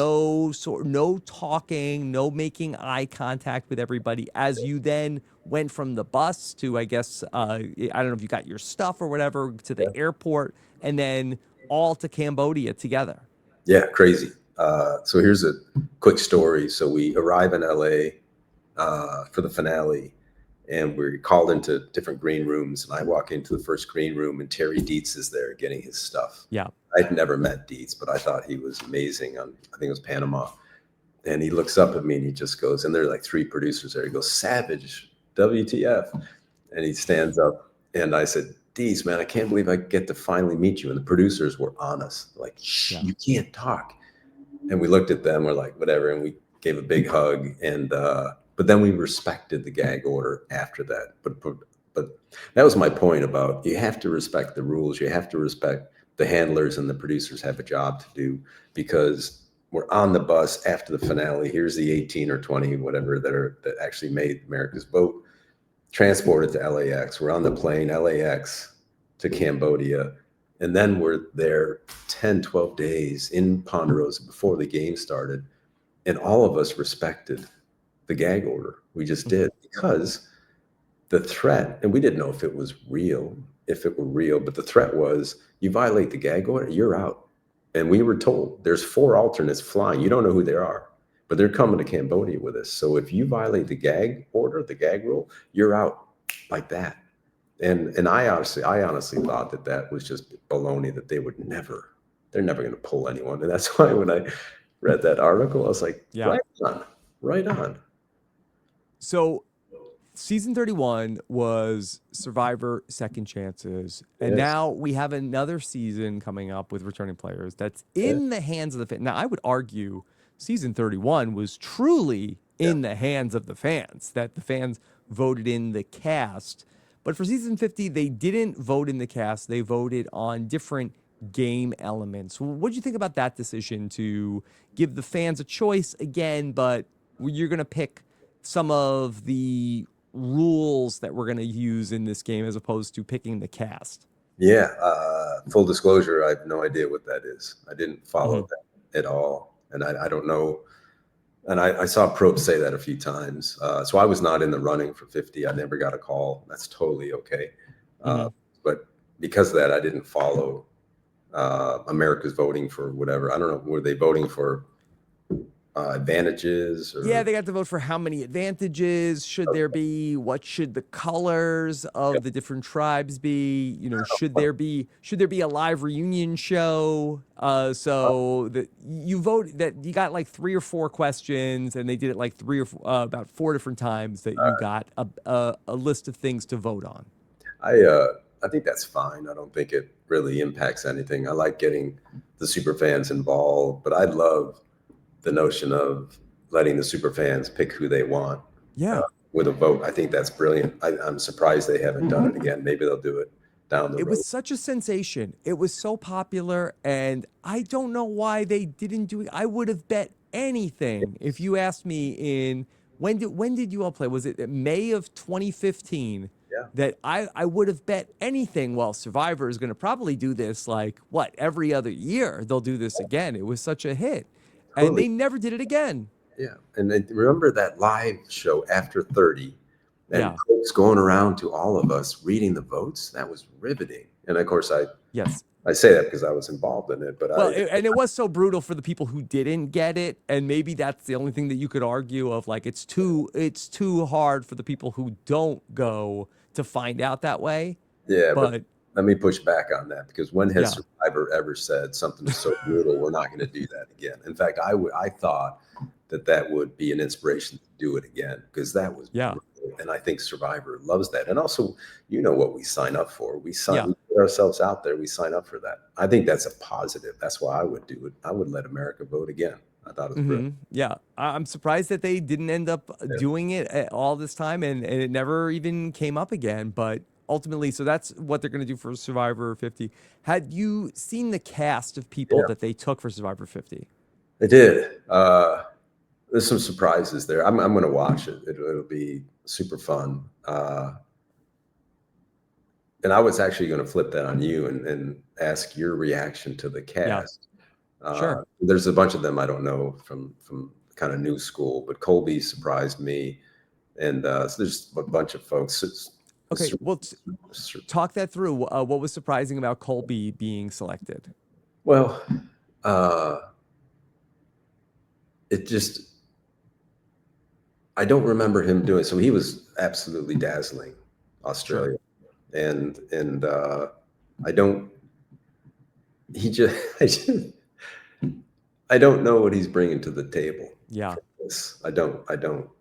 no talking, no making eye contact with everybody as you then went from the bus to, I guess, I don't know if you got your stuff or whatever, to the airport, and then all to Cambodia together. Yeah, crazy. So here's a quick story. So we arrive in LA for the finale, and we're called into different green rooms. And I walk into the first green room, and Terry Dietz is there getting his stuff. Yeah. I'd never met Dietz, but I thought he was amazing on, I think it was Panama. And he looks up at me and he just goes, and there are like 3 producers there. He goes, "Savage, WTF?" And he stands up, and I said, "Dietz, man, I can't believe I get to finally meet you." And the producers were on us, like, "Shh, you can't talk." And we looked at them, we're like, whatever, and we gave a big hug. And but then we respected the gag order after that. But that was my point about, you have to respect the rules. You have to respect the handlers, and the producers have a job to do, because we're on the bus after the finale. Here's the 18 or 20, whatever, that actually made America's Vote, transported to LAX. We're on the plane, LAX to Cambodia. And then we're there 10, 12 days in Ponderosa before the game started. And all of us respected the gag order. We just did, because the threat, and we didn't know if it was real, but the threat was, you violate the gag order, you're out. And we were told there's 4 alternates flying. You don't know who they are, but they're coming to Cambodia with us. So if you violate the gag order, the gag rule, you're out, like that. And I honestly thought that was just baloney, that they're never going to pull anyone. And that's why when I read that article, I was like, Yeah. right on. So season 31 was Survivor Second Chances. And Yes. now we have another season coming up with returning players that's in the hands of the fans. Now, I would argue season 31 was truly in the hands of the fans, that the fans voted in the cast. But for season 50, they didn't vote in the cast. They voted on different game elements. What do you think about that decision to give the fans a choice again, but you're going to pick some of the rules that we're going to use in this game as opposed to picking the cast? Yeah. Full disclosure, I have no idea what that is. I didn't follow that at all. And I don't know. And I saw Probe say that a few times. So I was not in the running for 50. I never got a call. That's totally okay. But because of that, I didn't follow America's voting for whatever. I don't know. Were they voting for advantages? Or? Yeah, they got to vote for how many advantages should there be? What should the colors of the different tribes be? You know, should there be a live reunion show? So that you vote, that you got like 3 or 4 questions, and they did it like about 4 different times, that you got a list of things to vote on. I think that's fine. I don't think it really impacts anything. I like getting the super fans involved, but I love the notion of letting the super fans pick who they want with a vote. I think that's brilliant. I'm surprised they haven't done it again. Maybe they'll do it down the road. It was such a sensation. It was so popular, and I don't know why they didn't do it. I would have bet anything if you asked me when did you all play? Was it May of 2015? Yeah. That I would have bet anything. Well, Survivor is going to probably do this every other year. They'll do this again. It was such a hit. And they never did it again. Yeah. And then remember that live show after 30, and folks going around to all of us reading the votes? That was riveting. And of course, I say that because I was involved in it. But and it was so brutal for the people who didn't get it. And maybe that's the only thing that you could argue of, like, it's too hard for the people who don't go to find out that way. Yeah, but let me push back on that, because when has Survivor ever said something so brutal, we're not going to do that again? In fact, I thought that would be an inspiration to do it again, because that was brutal. And I think Survivor loves that. And also, you know what we sign up for. We put ourselves out there. We sign up for that. I think that's a positive. That's why I would do it. I would let America vote again. I thought it was brilliant. Yeah, I'm surprised that they didn't end up doing it all this time, and it never even came up again. But ultimately, so that's what they're going to do for Survivor 50. Had you seen the cast of people that they took for Survivor 50? I did. There's some surprises there. I'm going to watch it. It'll be super fun. and I was actually going to flip that on you and ask your reaction to the Yeah, cast. sure. There's a bunch of them I don't know from kind of new school, but Colby surprised me, and so there's a bunch of folks. Okay, well, talk that through. What was surprising about Colby being selected? Well, uh, it just I don't remember him doing so. He was absolutely dazzling, Sure. Australia, and I don't. He just I don't know what he's bringing to the table. Yeah. For this. I don't.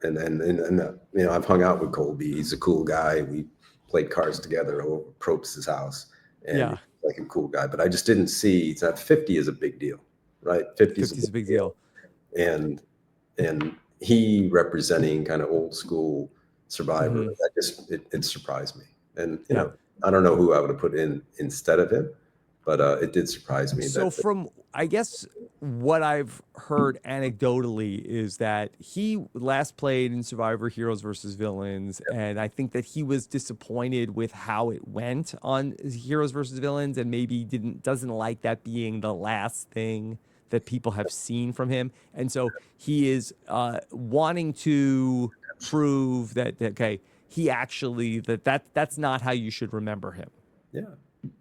And you know, I've hung out with Colby. He's a cool guy. We played cards together over Probst's house, and Yeah. he's like a cool guy. But I just didn't see that 50 is a big deal, right? 50 is a 50 is a big big deal, deal. and he representing kind of old school Survivor. Hmm. That just it surprised me, and you Yeah. know, I don't know who I would have put in instead of him, but it did surprise me So that. from, I guess, what I've heard anecdotally is that he last played in Survivor Heroes versus Villains, and I think that he was disappointed with how it went on Heroes versus Villains, and maybe doesn't like that being the last thing that people have seen from him, and so he is wanting to prove that okay, he actually that's not how you should remember him. Yeah,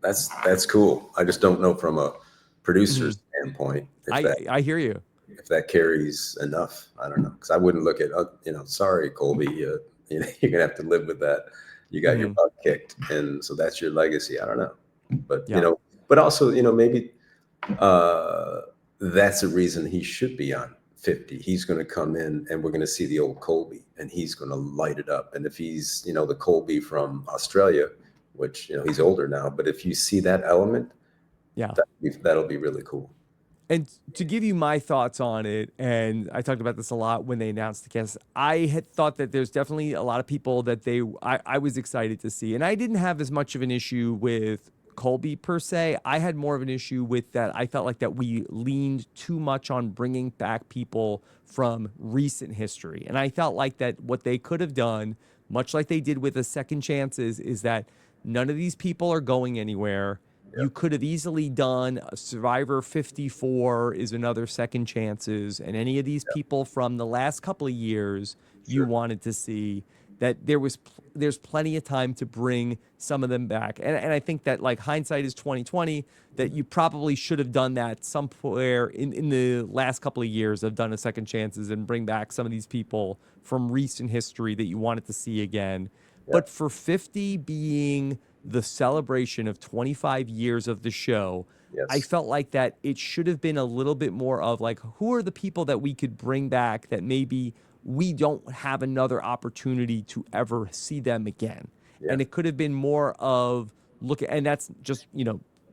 that's cool. I just don't know from a Hmm. producer's standpoint I hear you. if that carries enough. I don't know because I wouldn't look at you know, sorry Colby, you know, you're gonna have to live with that. You got your Hmm. butt kicked, and so that's your legacy. I don't know, but you Yeah. know, but also you know maybe uh, that's a reason he should be on 50. He's going to come in, and we're going to see the old Colby, and he's going to light it up. And if he's you know the Colby from Australia, which you know he's older now, but if you see that element, Yeah. that'll be really cool. And to give you my thoughts on it, and I talked about this a lot when they announced the cast, I had thought that there's definitely a lot of people that I was excited to see. And I didn't have as much of an issue with Colby per se. I had more of an issue with that. I felt like that we leaned too much on bringing back people from recent history. And I felt like that what they could have done, much like they did with the second chances, is that none of these people are going anywhere. Yeah, You could have easily done Survivor 54 is another second chances, and any of these yeah, people from the last couple of years you sure. wanted to see that there's plenty of time to bring some of them back. And I think that like hindsight is 2020, that you probably should have done that somewhere in the last couple of years, have done a second chances and bring back some of these people from recent history that you wanted to see again. Yeah, But for 50 being the celebration of 25 years of the show, I yes, felt like that it should have been a little bit more of like, who are the people that we could bring back that maybe we don't have another opportunity to ever see them again. yeah, And it could have been more of look, and that's just,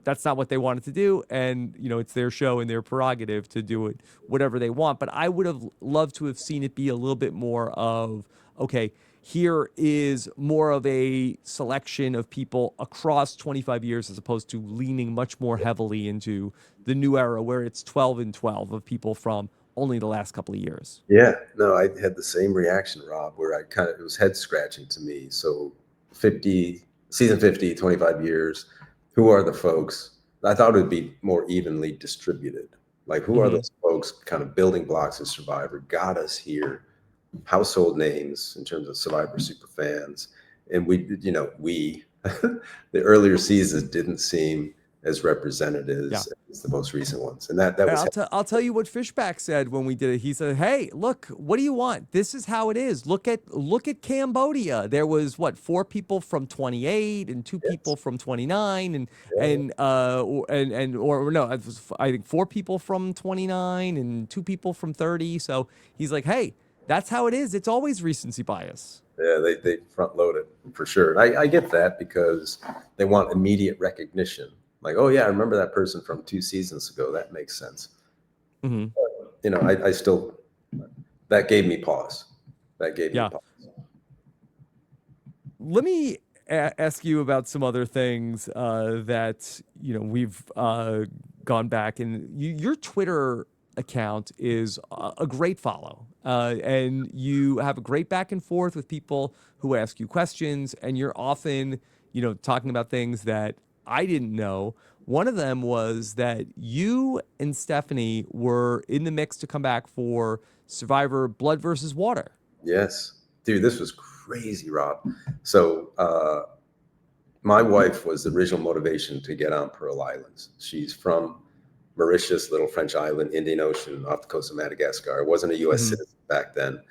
that's not what they wanted to do. And, it's their show and their prerogative to do it whatever they want. But I would have loved to have seen it be a little bit more of, okay, here is more of a selection of people across 25 years as opposed to leaning much more heavily into the new era where it's 12 and 12 of people from only the last couple of years. yeah. No, I had the same reaction, Rob, where I kind of it was head scratching to me. So 50 season 50, 25 years. Who are the folks? I thought it would be more evenly distributed. Like, who are Hmm. those folks kind of building blocks of Survivor, got us here, household names in terms of Survivor super fans. And you know, the earlier seasons didn't seem as representative Yeah. as the most recent ones. And that And was, I'll tell you what Fishback said when we did it. He said, "Hey, look, what do you want? This is how it is. Look at Cambodia. There was what, four people from 28 and two people yes, from 29 yeah, or no, it was, I think four people from 29 and two people from 30." So he's like, "Hey, that's how it is. It's always recency bias." yeah, they front load it for sure. And I get that because they want immediate recognition. Like, oh yeah, I remember that person from 2 seasons ago. That makes sense. Hmm. You know, I still, that gave me pause. That gave me Yeah. pause. Let me ask you about some other things that we've gone back, and your Twitter account is a great follow, and you have a great back and forth with people who ask you questions, and you're often talking about things that I didn't know. One of them was that you and Stephanie were in the mix to come back for Survivor Blood versus Water. Yes, dude, this was crazy, Rob. So my wife was the original motivation to get on Pearl Islands. She's from Mauritius, little French island, Indian Ocean, off the coast of Madagascar. I wasn't a U.S. citizen back then.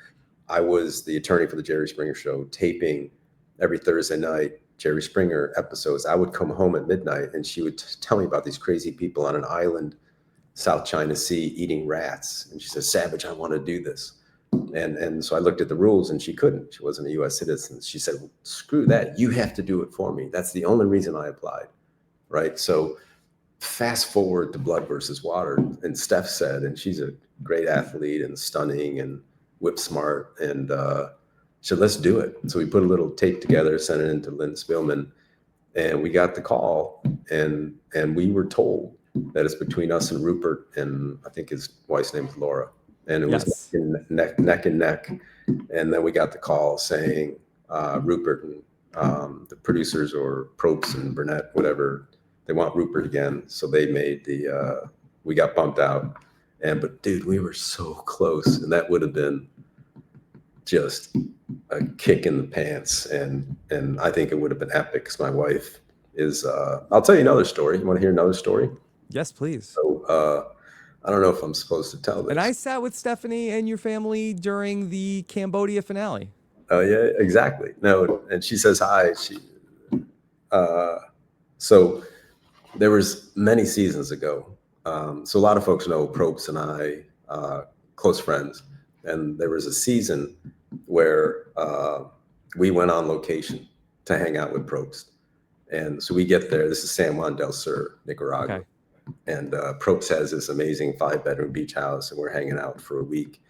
I was the attorney for the Jerry Springer Show, taping every Thursday night Jerry Springer episodes. I would come home at midnight, and she would tell me about these crazy people on an island, South China Sea, eating rats. And she said, Savage, I want to do this. And so I looked at the rules, and she couldn't. She wasn't a U.S. citizen. She said, well, screw that. You have to do it for me. That's the only reason I applied, right? So fast forward to Blood versus Water, and Steph said, and she's a great athlete and stunning and whip smart, and she said, let's do it. So we put a little tape together, sent it into Lynn Spillman, and we got the call, and we were told that it's between us and Rupert, and I think his wife's name is Laura. And it was neck and neck. And then we got the call saying Rupert and the producers, or Probst and Burnett, whatever, they want Rupert again. So they made we got bumped out. But dude, we were so close. And that would have been just a kick in the pants. And I think it would have been epic, because my wife is, I'll tell you another story. You want to hear another story? Yes, please. So, I don't know if I'm supposed to tell this. And I sat with Stephanie and your family during the Cambodia finale. Oh yeah, exactly. No, and she says hi. So there was many seasons ago. So a lot of folks know Probst and I, close friends. And there was a season where we went on location to hang out with Probst. And so we get there. This is San Juan del Sur, Nicaragua. Okay. And Probst has this amazing 5-bedroom beach house, and we're hanging out for a week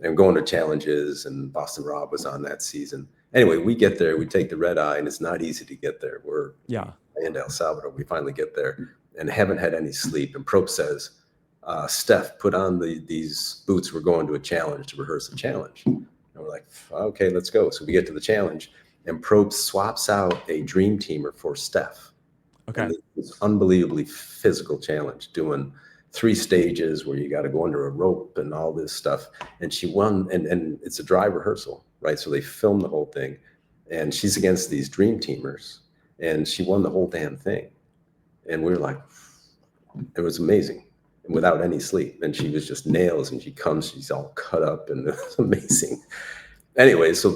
and going to challenges, and Boston Rob was on that season. Anyway, we get there, we take the red eye, and it's not easy to get there. We're in El Salvador. We finally get there and haven't had any sleep. And Probst says, Steph, put on these boots. We're going to a challenge, to rehearse a challenge. And we're like, okay, let's go. So we get to the challenge, and Probst swaps out a dream teamer for Steph. Okay. It's unbelievably physical challenge, doing 3 stages where you got to go under a rope and all this stuff. And she won, and it's a dry rehearsal, right? So they filmed the whole thing, and she's against these dream teamers, and she won the whole damn thing. And we were like, it was amazing, without any sleep. And she was just nails, and she comes, she's all cut up, and it was amazing. Anyway, so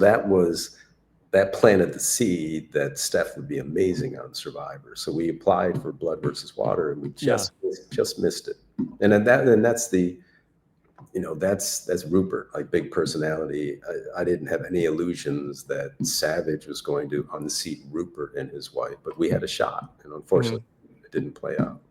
that planted the seed that Steph would be amazing on Survivor. So we applied for Blood versus Water, and we just missed it. And that's the, that's Rupert, like big personality. I didn't have any illusions that Savage was going to unseat Rupert and his wife, but we had a shot, and unfortunately it didn't play out.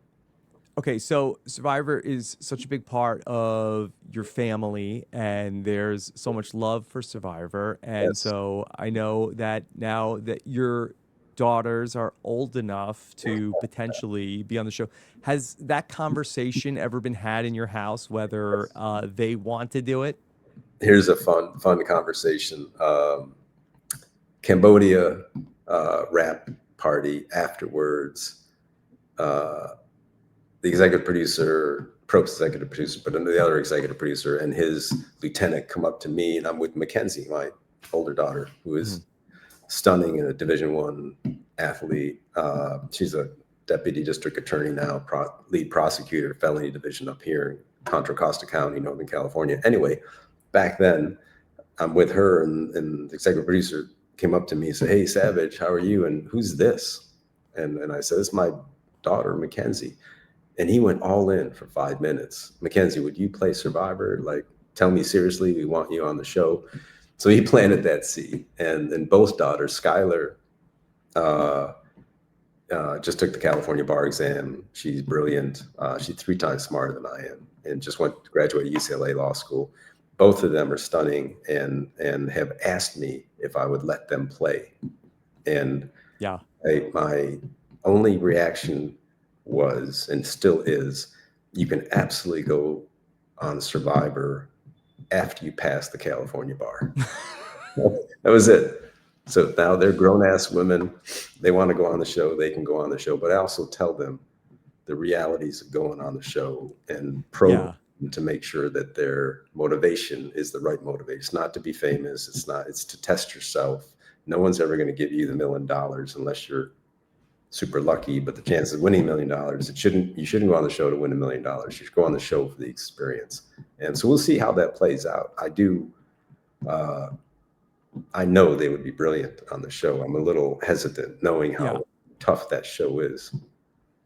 Okay, so Survivor is such a big part of your family, and there's so much love for Survivor. And so I know that now that your daughters are old enough to potentially be on the show, has that conversation ever been had in your house, whether they want to do it? Here's a fun conversation. Cambodia RHAP party afterwards. The executive producer, Probst executive producer, but the other executive producer and his lieutenant come up to me, and I'm with Mackenzie, my older daughter, who is stunning and a Division I athlete. She's a deputy district attorney now, lead prosecutor, felony division up here in Contra Costa County, Northern California. Anyway, back then, I'm with her, and the executive producer came up to me and said, hey, Savage, how are you? And who's this? And I said, it's my daughter, Mackenzie. And he went all in for 5 minutes. Mackenzie, would you play Survivor? Like, tell me seriously, we want you on the show. So he planted that seed. And both daughters, Skylar, just took the California bar exam. She's brilliant. She's 3 times smarter than I am, and just went to graduate UCLA Law School. Both of them are stunning, and have asked me if I would let them play. And my only reaction was, and still is, you can absolutely go on Survivor after you pass the California bar. That was it. So now they're grown-ass women. They want to go on the show. They can go on the show. But I also tell them the realities of going on the show and program to make sure that their motivation is the right motivation. It's not to be famous. It's to test yourself. No one's ever going to give you the $1 million unless you're super lucky. But the chance of winning $1 million, you shouldn't go on the show to win $1 million. You should go on the show for the experience. And so we'll see how that plays out. I know they would be brilliant on the show. I'm a little hesitant knowing how tough that show is.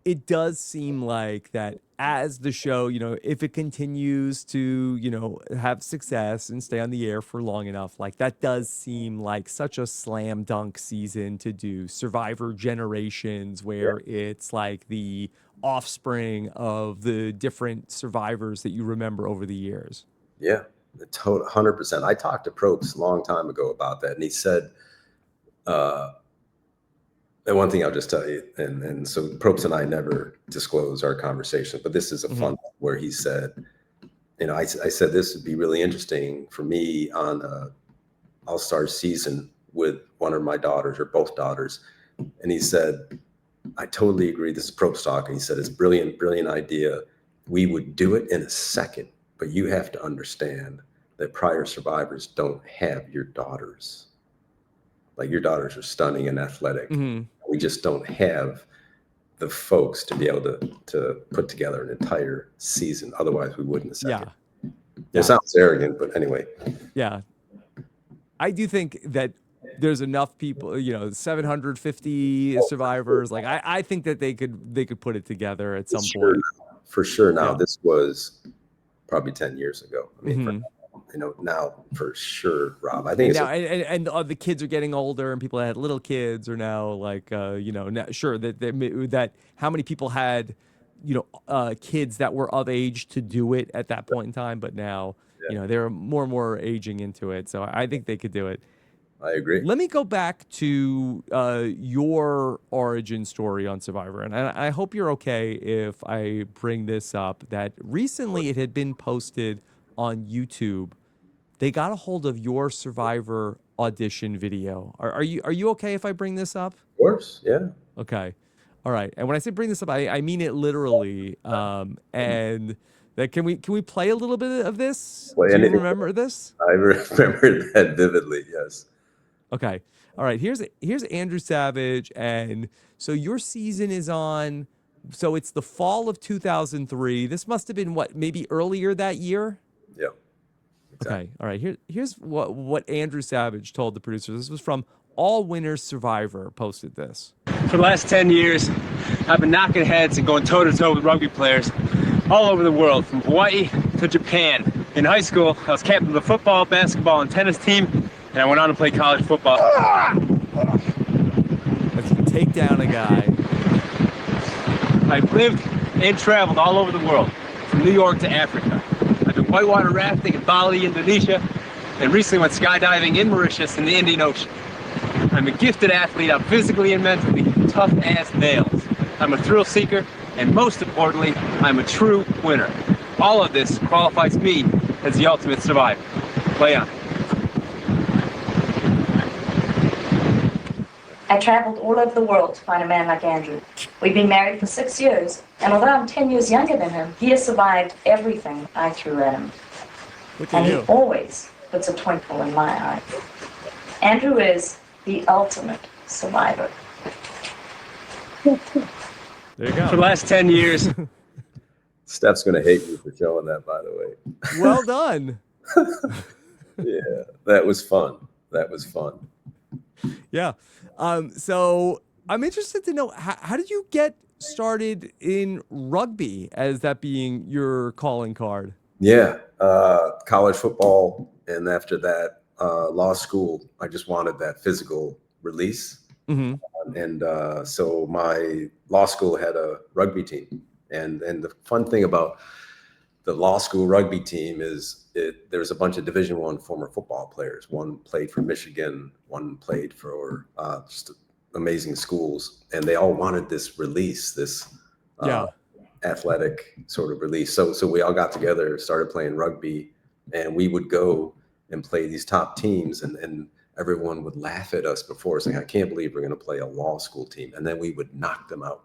It does seem like that as the show, if it continues to, have success and stay on the air for long enough, like that does seem like such a slam dunk season to do. Survivor Generations, where it's like the offspring of the different survivors that you remember over the years. Yeah. 100%. I talked to Probst a long time ago about that, and he said, and one thing I'll just tell you, and so Probst and I never disclose our conversation, but this is a fun one where he said, I said this would be really interesting for me on a all-star season with one of my daughters or both daughters, and he said, I totally agree. This is Probst talking. He said it's brilliant idea. We would do it in a second. But you have to understand that prior survivors don't have your daughters. Like, your daughters are stunning and athletic. We just don't have the folks to be able to put together an entire season. Otherwise, we would in a second. It sounds arrogant, but anyway. Yeah. I do think that there's enough people, 750 survivors. Like, I think that they could put it together at some point. For sure. Now, this was probably 10 years ago. I mean, now for sure, Rob. I think and the kids are getting older, and people that had little kids are now like, sure that how many people had, kids that were of age to do it at that point in time, but now, they're more and more aging into it. So I think they could do it. I agree. Let me go back to your origin story on Survivor. And I hope you're okay if I bring this up, that recently it had been posted on YouTube. They got a hold of your Survivor audition video. Are you okay if I bring this up? Of course, yeah. Okay. All right. And when I say bring this up, I mean it literally. And that can we play a little bit of this? Do you remember this? I remember that vividly, yes. Okay. All right. Here's Andrew Savage. And so your season is on, so it's the fall of 2003. This must have been maybe earlier that year? Yeah. Exactly. Okay. All right. Here's what Andrew Savage told the producers. This was from All Winners Survivor, posted this. For the last 10 years, I've been knocking heads and going toe-to-toe with rugby players all over the world, from Hawaii to Japan. In high school, I was captain of the football, basketball, and tennis team, and I went on to play college football. Let's take down a guy. I've lived and traveled all over the world, from New York to Africa. I've been whitewater rafting in Bali, Indonesia, and recently went skydiving in Mauritius in the Indian Ocean. I'm a gifted athlete. I'm physically and mentally tough as nails. I'm a thrill seeker, and most importantly, I'm a true winner. All of this qualifies me as the ultimate survivor. Play on. I traveled all over the world to find a man like Andrew. We've been married for 6 years, and although I'm 10 years younger than him, he has survived everything I threw at him. And he always puts a twinkle in my eye. Andrew is the ultimate survivor. There you go. For the last 10 years. Steph's going to hate me for showing that, by the way. Well done. Yeah, that was fun. Yeah. So I'm interested to know, how did you get started in rugby as that being your calling card? Yeah. College football. And after that, law school. I just wanted that physical release. And so my law school had a rugby team. And the fun thing about the law school rugby team is there's a bunch of Division I former football players. One played for Michigan, one played for just amazing schools, and they all wanted this release, this athletic sort of release. So we all got together, started playing rugby, and we would go and play these top teams. And everyone would laugh at us before, saying, I can't believe we're going to play a law school team. And then we would knock them out.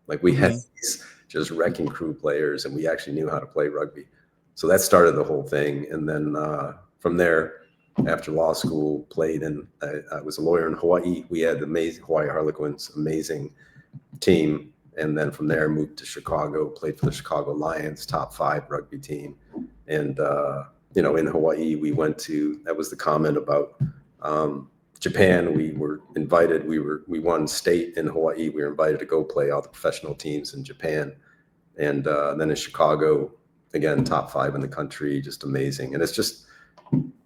Like we had these just wrecking crew players, and we actually knew how to play rugby. So that started the whole thing. And then from there, after law school, played in, I was a lawyer in Hawaii. We had amazing Hawaii Harlequins, amazing team. And then from there, moved to Chicago, played for the Chicago Lions, top 5 rugby team. And, you know, in Hawaii, we went to, that was the comment about Japan. We were invited, we won state in Hawaii. We were invited to go play all the professional teams in Japan. And then in Chicago, again, top 5 in the country, just amazing. And it's just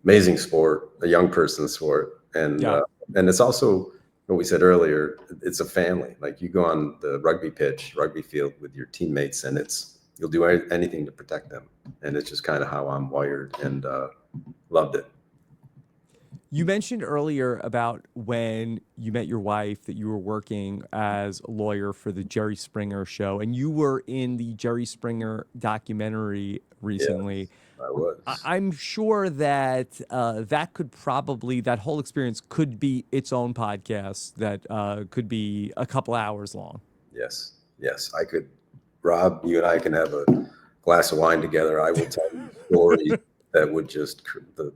amazing sport, a young person's sport. And it's also, what we said earlier, it's a family. Like you go on the rugby pitch, rugby field with your teammates, and you'll do anything to protect them. And it's just kind of how I'm wired, and loved it. You mentioned earlier about when you met your wife that you were working as a lawyer for the Jerry Springer show, and you were in the Jerry Springer documentary recently. Yes, I was. I'm sure that that whole experience could be its own podcast that could be a couple hours long. Yes, I could. Rob, you and I can have a glass of wine together. I will tell you stories that would just, the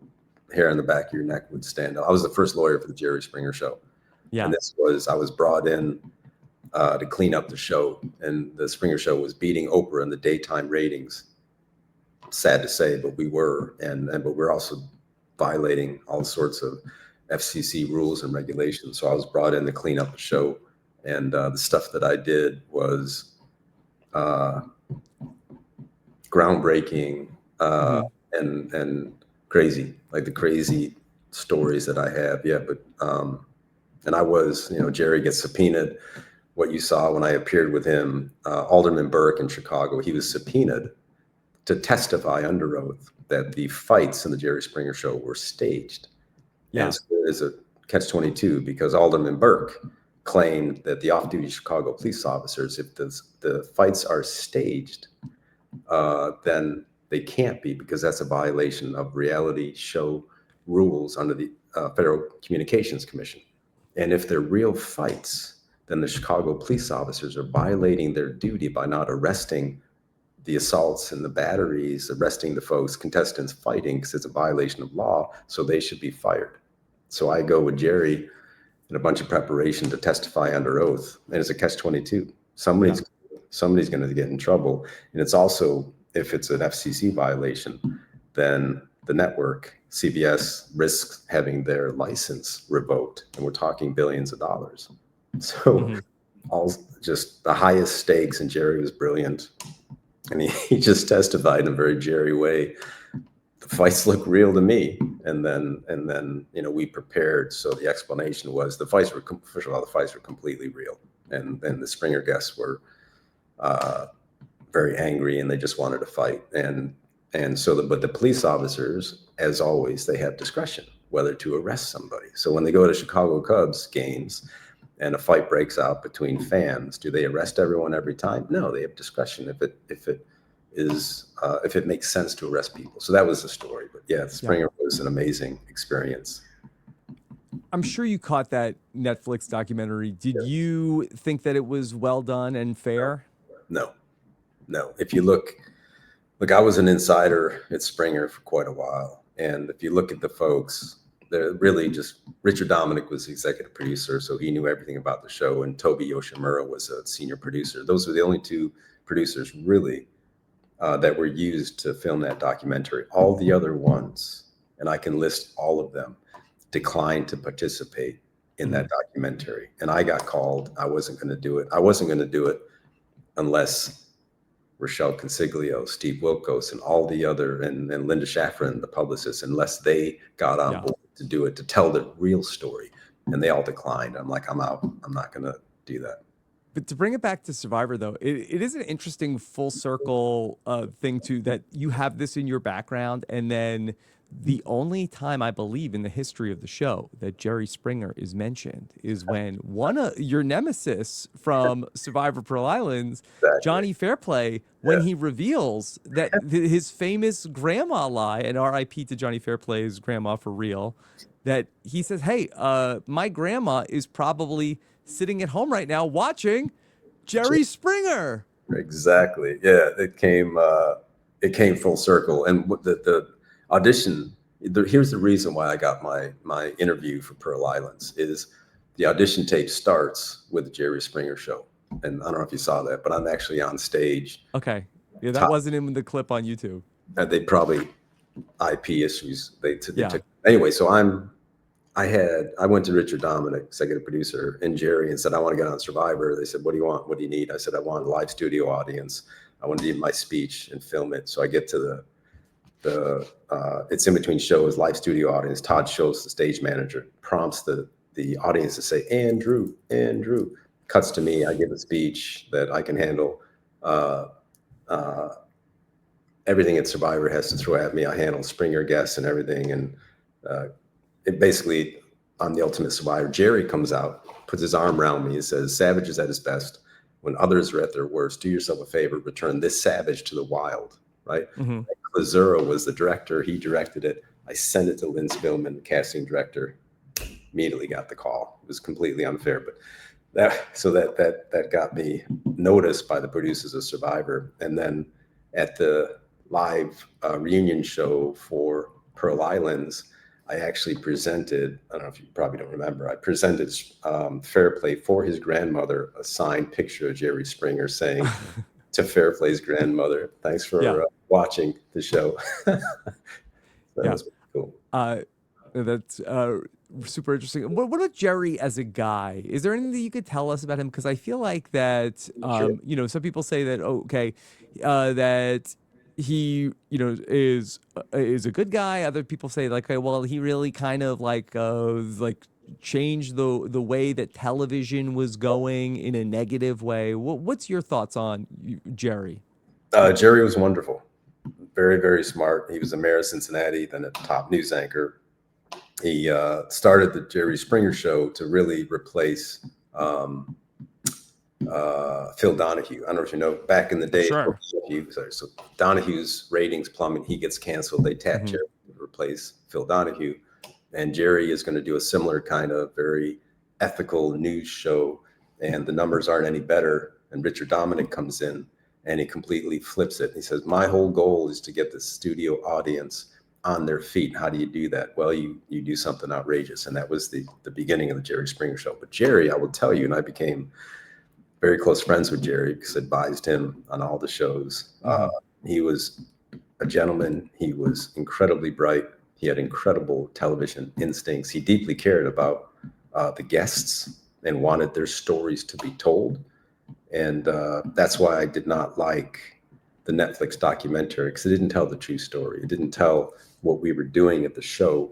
hair on the back of your neck would stand up. I was the first lawyer for the Jerry Springer show. Yeah. And I was brought in to clean up the show, and the Springer show was beating Oprah in the daytime ratings. Sad to say, but we were, but we're also violating all sorts of FCC rules and regulations. So I was brought in to clean up the show, and the stuff that I did was groundbreaking and crazy, like the crazy stories that I have. Yeah, but and I was, you know, Jerry gets subpoenaed. What you saw when I appeared with him, Alderman Burke in Chicago, he was subpoenaed to testify under oath that the fights in the Jerry Springer show were staged. Yeah. And so there's a catch-22 because Alderman Burke claimed that the off-duty Chicago police officers, if the fights are staged, then they can't be, because that's a violation of reality show rules under the Federal Communications Commission. And if they're real fights, then the Chicago police officers are violating their duty by not arresting the assaults and the batteries, arresting the folks, contestants fighting, because it's a violation of law, so they should be fired. So I go with Jerry in a bunch of preparation to testify under oath, and it's a catch-22. Somebody's going to get in trouble. And it's also, if it's an FCC violation, then the network, CBS, risks having their license revoked, and we're talking billions of dollars. So all just the highest stakes, and Jerry was brilliant. And he just testified in a very Jerry way. The fights look real to me. And then, you know, we prepared. So the explanation was the fights were, first of all, the fights were completely real. And then the Springer guests were very angry, and they just wanted to fight. And so, but the police officers, as always, they have discretion whether to arrest somebody. So when they go to Chicago Cubs games and a fight breaks out between fans, do they arrest everyone every time? No, they have discretion if it makes sense to arrest people. So that was the story. But yeah, Springer was an amazing experience. I'm sure you caught that Netflix documentary. Did you think that it was well done and fair? No. If you look, I was an insider at Springer for quite a while. And if you look at the folks, they're really just, Richard Dominic was the executive producer, so he knew everything about the show, and Toby Yoshimura was a senior producer. Those were the only 2 producers really that were used to film that documentary. All the other ones, and I can list all of them, declined to participate in that documentary. And I got called. I wasn't going to do it. I wasn't going to do it unless Rochelle Consiglio, Steve Wilkos, and all the other, and Linda Schafran, the publicist, unless they got on board to do it, to tell the real story. And they all declined. I'm like, I'm out. I'm not going to do that. But to bring it back to Survivor, though, it is an interesting full circle thing, too, that you have this in your background, and then the only time I believe in the history of the show that Jerry Springer is mentioned is when one of your nemesis from Survivor Pearl Islands, Exactly. Johnny Fairplay, when he reveals that his famous grandma lie, and R.I.P. to Johnny Fairplay's grandma for real, that he says, hey, my grandma is probably sitting at home right now watching Jerry Springer. Exactly. Yeah, it came full circle. And the audition, here's the reason why I got my interview for Pearl Islands is the audition tape starts with the Jerry Springer show. And I don't know if you saw that, but I'm actually on stage. Okay. Yeah, that wasn't in the clip on YouTube. They probably IP issues. They Yeah. took anyway. So I went to Richard Dominic, executive producer, and Jerry, and said, I want to get on Survivor. They said, what do you want? What do you need? I said, I want a live studio audience. I want to do my speech and film it. So I get to it's in between shows, live studio audience. Todd Schultz, the stage manager, prompts the audience to say, Andrew. Cuts to me. I give a speech that I can handle. Everything at Survivor has to throw at me. I handle Springer guests and everything. And it basically, I'm the ultimate survivor. Jerry comes out, puts his arm around me and says, savage is at his best. When others are at their worst, do yourself a favor, return this savage to the wild, right? Mm-hmm. Lazuro was the director. He directed it. I sent it to Lynn Spillman, the casting director, immediately got the call. It was completely unfair, but that got me noticed by the producers of Survivor. And then at the live reunion show for Pearl Islands, I actually presented, I don't know if you probably don't remember, I presented Fairplay for his grandmother a signed picture of Jerry Springer saying to Fairplay's grandmother, thanks for watching the show. That was cool. That's super interesting. What about Jerry as a guy? Is there anything that you could tell us about him? Because I feel like that, some people say that, that he, is a good guy. Other people say like, okay, well, he really kind of like changed the way that television was going in a negative way. What's your thoughts on Jerry? Jerry was wonderful. Very, very smart. He was the mayor of Cincinnati, then a top news anchor. He started the Jerry Springer show to really replace Phil Donahue. I don't know if you know, back in the day, Sure. So Donahue's ratings plummet. He gets canceled. They tap Jerry to replace Phil Donahue. And Jerry is going to do a similar kind of very ethical news show. And the numbers aren't any better. And Richard Dominic comes in and he completely flips it. He says, my whole goal is to get the studio audience on their feet. How do you do that? Well, you do something outrageous. And that was the beginning of the Jerry Springer show. But Jerry, I will tell you, and I became very close friends with Jerry because I advised him on all the shows. He was a gentleman. He was incredibly bright. He had incredible television instincts. He deeply cared about the guests and wanted their stories to be told. And that's why I did not like the Netflix documentary, because it didn't tell the true story. It didn't tell what we were doing at the show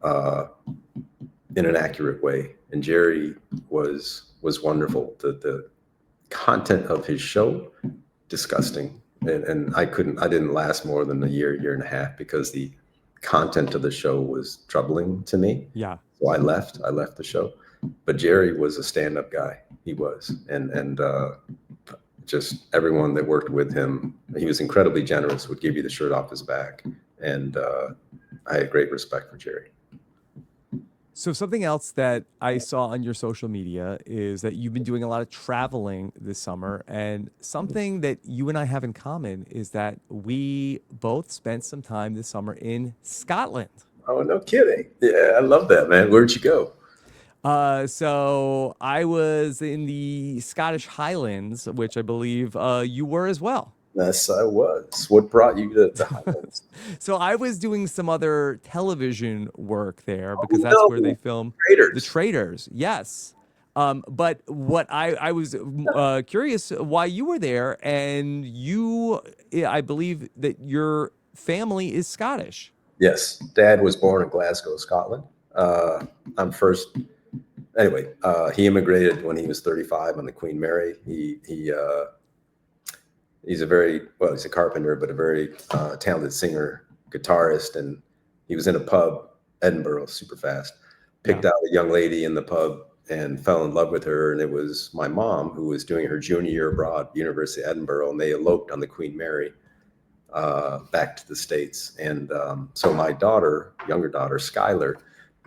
in an accurate way. And Jerry was wonderful. The content of his show, disgusting. And I didn't last more than a year and a half because the content of the show was troubling to me. Yeah. So I left the show. But Jerry was a stand-up guy. He was. And just everyone that worked with him, he was incredibly generous, would give you the shirt off his back. And I had great respect for Jerry. So something else that I saw on your social media is that you've been doing a lot of traveling this summer, and something that you and I have in common is that we both spent some time this summer in Scotland. Oh, no kidding. Yeah, I love that, man. Where'd you go? So I was in the Scottish Highlands, which I believe you were as well. Yes, I was. What brought you to the Highlands? So I was doing some other television work there because that's where they film The Traitors. Yes. But what I was curious why you were there, and I believe that your family is Scottish. Yes. Dad was born in Glasgow, Scotland. I'm first. Anyway, he immigrated when he was 35 on the Queen Mary. He's a carpenter, but a very talented singer, guitarist, and he was in a pub, Edinburgh, super fast, picked out a young lady in the pub and fell in love with her. And it was my mom who was doing her junior year abroad, University of Edinburgh, and they eloped on the Queen Mary back to the States. And so my daughter, younger daughter, Skylar,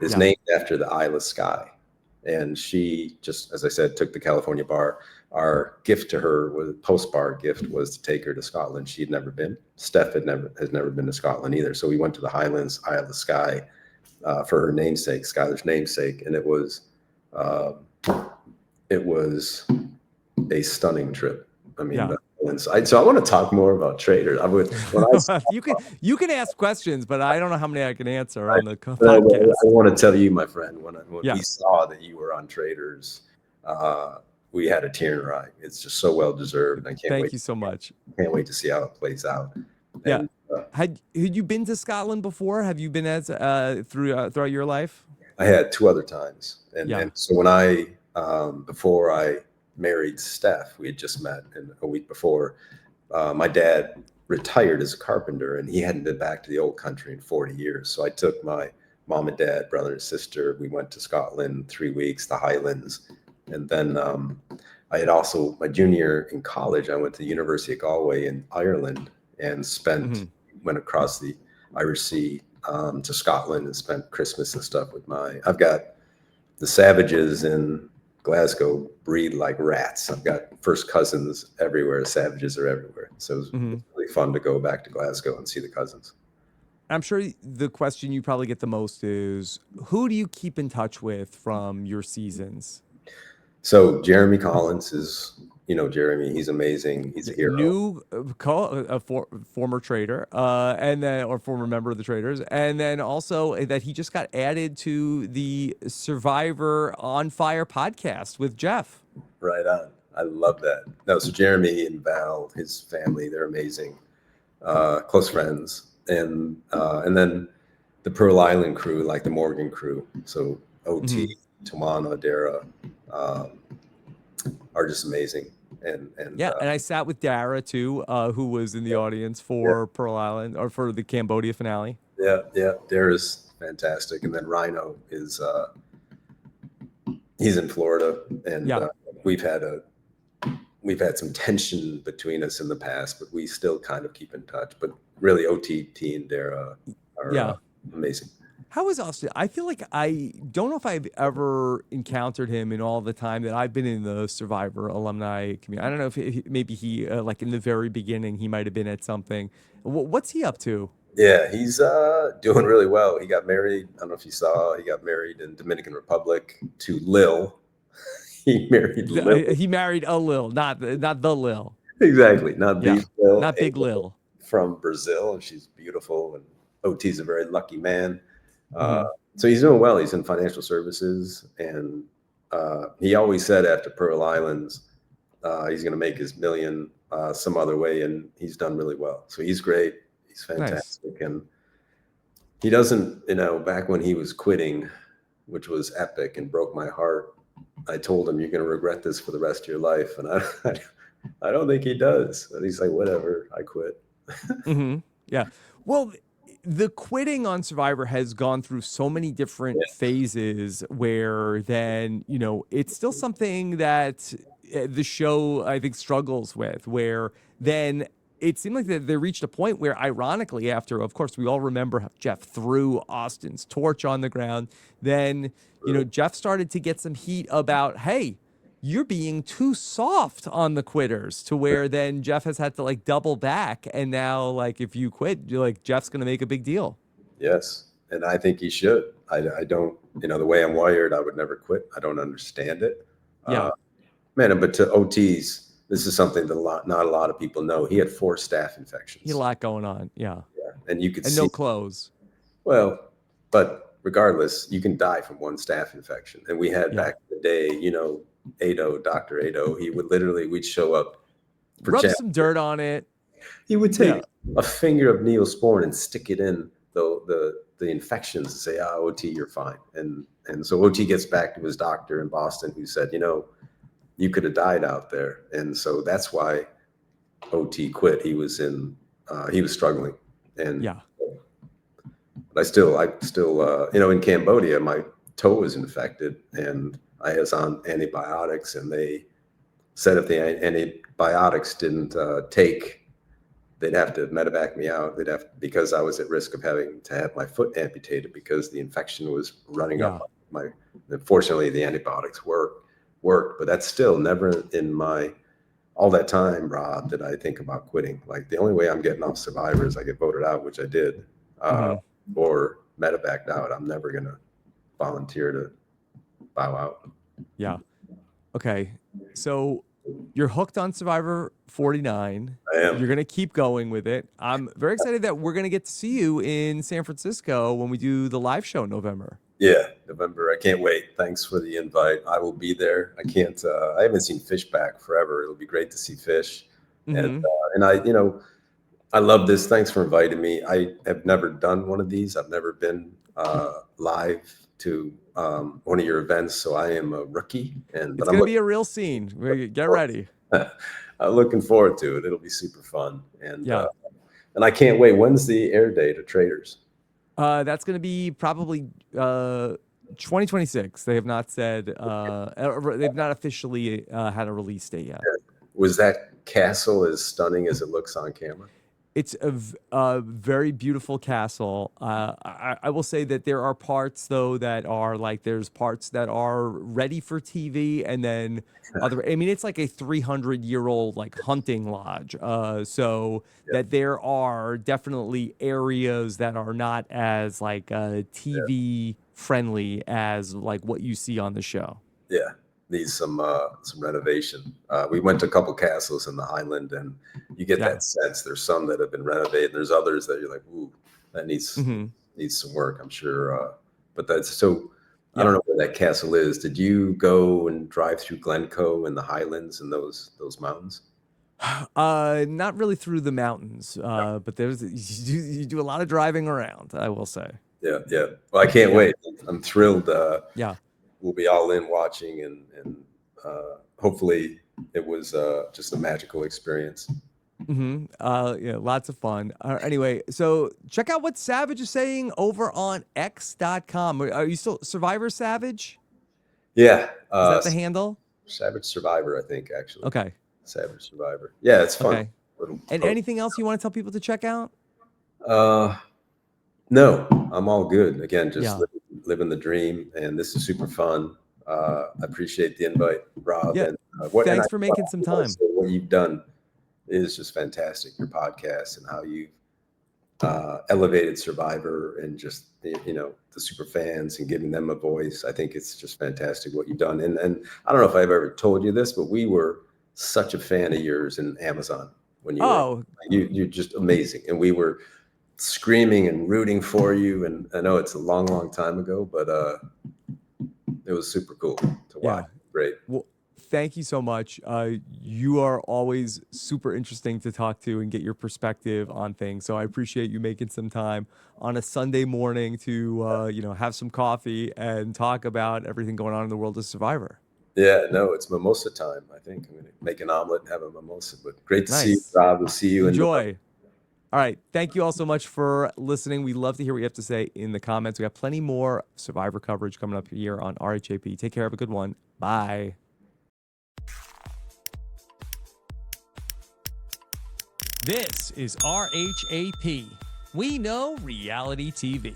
is named after the Isle of Skye. And she just, as I said, took the California bar. Our gift to her was post-bar gift was to take her to Scotland. She'd never been. Steph has never been to Scotland either. So we went to the Highlands, Isle of Skye, for her namesake, Skylar's namesake, and it was a stunning trip. I mean, so I want to talk more about traders. You can ask questions, but I don't know how many I can answer on the podcast. I want to tell you, my friend, when we saw that you were on Traders, we had a tear in our eye. It's just so well deserved. And I can't wait. Thank you so much. Can't wait to see how it plays out. Yeah. Had you been to Scotland before? Have you been throughout your life? I had 2 other times, and so when before I married Steph, we had just met, and a week before, my dad retired as a carpenter, and he hadn't been back to the old country in 40 years. So I took my mom and dad, brother and sister. We went to Scotland 3 weeks, the Highlands, and then I had also my junior year in college. I went to the University of Galway in Ireland and went across the Irish Sea to Scotland and spent Christmas and stuff with I've got the Savages in Glasgow breed like rats. I've got first cousins everywhere. Savages are everywhere. So it was really fun to go back to Glasgow and see the cousins. I'm sure the question you probably get the most is, who do you keep in touch with from your seasons? So Jeremy Collins is, Jeremy, he's amazing. He's a hero. Former trader, and then, or former member of the Traders. And then also that he just got added to the Survivor On Fire podcast with Jeff. Right on. I love that. No, so Jeremy and Val, his family, they're amazing. Close friends. And then the Pearl Island crew, like the Morgan crew. So OT, Tamana, Dara, are just amazing. And I sat with Dara too, who was in the audience for Pearl Island or for the Cambodia finale. Yeah, Dara's fantastic. And then Rhino is he's in Florida, and we've had some tension between us in the past, but we still kind of keep in touch. But really, OTT and Dara are amazing. How is Austin? I feel like I don't know if I've ever encountered him in all the time that I've been in the Survivor alumni community. I don't know if maybe he, like in the very beginning, he might have been at something. What's he up to? Yeah, he's doing really well. He got married. I don't know if you saw, he got married in Dominican Republic to Lil. He married Lil. He married a Lil, not the Lil. Exactly, not the Lil. Not Big Lil. From Brazil, and she's beautiful. And OT's a very lucky man. So he's doing well. He's in financial services, and he always said after Pearl Islands, he's going to make his million some other way, and he's done really well. So he's great. He's fantastic. Nice. And he doesn't, back when he was quitting, which was epic and broke my heart, I told him, you're going to regret this for the rest of your life. And I don't think he does. And he's like, whatever, I quit. Yeah. Well, the quitting on Survivor has gone through so many different phases where then, it's still something that the show, I think, struggles with, where then it seemed like they reached a point where, ironically, after, of course, we all remember how Jeff threw Austin's torch on the ground. Then, Jeff started to get some heat about, hey, you're being too soft on the quitters, to where then Jeff has had to double back. And now, if you quit, you're Jeff's going to make a big deal. Yes. And I think he should. I don't, the way I'm wired, I would never quit. I don't understand it. Yeah. But to OTs, this is something that not a lot of people know. He had 4 staph infections. He had a lot going on. Yeah. And you could see. And no clothes. Well, but regardless, you can die from one staph infection. And we had back in the day, Dr. Ado, we'd show up. Rub some dirt on it. He would take a finger of Neosporin and stick it in the infections and say, OT, you're fine. And so OT gets back to his doctor in Boston, who said, you could have died out there. And so that's why OT quit. He was struggling. And I still, in Cambodia, my toe was infected and I was on antibiotics, and they said if the antibiotics didn't take, they'd have to medevac me out. Because I was at risk of having to have my foot amputated because the infection was running Yeah. up my. Fortunately, the antibiotics worked, but that's still never in my. All that time, Rob, did I think about quitting? Like, the only way I'm getting off Survivor is I get voted out, which I did, or medevaced out. I'm never gonna volunteer to bow out. Yeah. Okay. So you're hooked on Survivor 49. I am. You're going to keep going with it. I'm very excited that we're going to get to see you in San Francisco when we do the live show in November. Yeah, November. I can't wait. Thanks for the invite. I will be there. I haven't seen Fishback forever. It'll be great to see Fish. And I love this. Thanks for inviting me. I have never done one of these. I've never been live to one of your events, so I am a rookie. It's going to be a real scene. Get ready. I'm looking forward to it. It'll be super fun. And I can't wait. When's the air date of Traders? That's going to be probably 2026. They have not said, they've not officially had a release date yet. Was that castle as stunning as it looks on camera? It's a very beautiful castle. I will say that there are parts, though, that are like, there's parts that are ready for TV, and then it's like a 300-year-old like hunting lodge. That there are definitely areas that are not as like TV friendly as like what you see on the show. Yeah. Needs some renovation. We went to a couple castles in the Highland, and you get that sense. There's some that have been renovated. There's others that you're like, ooh, that needs some work, I'm sure. But that's so. I don't know where that castle is. Did you go and drive through Glencoe and the Highlands and those mountains? Not really through the mountains, but you do a lot of driving around, I will say. Yeah. Well, I can't wait. I'm thrilled. We'll be all in watching, and hopefully it was just a magical experience. Lots of fun. Anyway, so check out what Savage is saying over on X.com. Are you still Survivor Savage? Yeah. Is that the handle? Savage Survivor, I think, actually. Okay. Savage Survivor. Yeah, it's fun. Okay. And anything else you want to tell people to check out? No, I'm all good. Again, just living the dream, and this is super fun. I appreciate the invite, Rob. Yeah. And, thanks for making some time. What you've done is just fantastic. Your podcast and how you've elevated Survivor, and just the super fans and giving them a voice. I think it's just fantastic what you've done. And I don't know if I've ever told you this, but we were such a fan of yours in Amazon when you're just amazing, and we were screaming and rooting for you. And I know it's a long time ago, but it was super cool to watch. Great. Well, thank you so much. You are always super interesting to talk to and get your perspective on things. So I appreciate you making some time on a Sunday morning to have some coffee and talk about everything going on in the world of Survivor. Yeah, no, it's mimosa time. I think I'm gonna make an omelet and have a mimosa. But great to see you, Rob. We'll see you. Enjoy. All right. Thank you all so much for listening. We love to hear what you have to say in the comments. We got plenty more Survivor coverage coming up here on RHAP. Take care. Have a good one. Bye. This is RHAP. We know reality TV.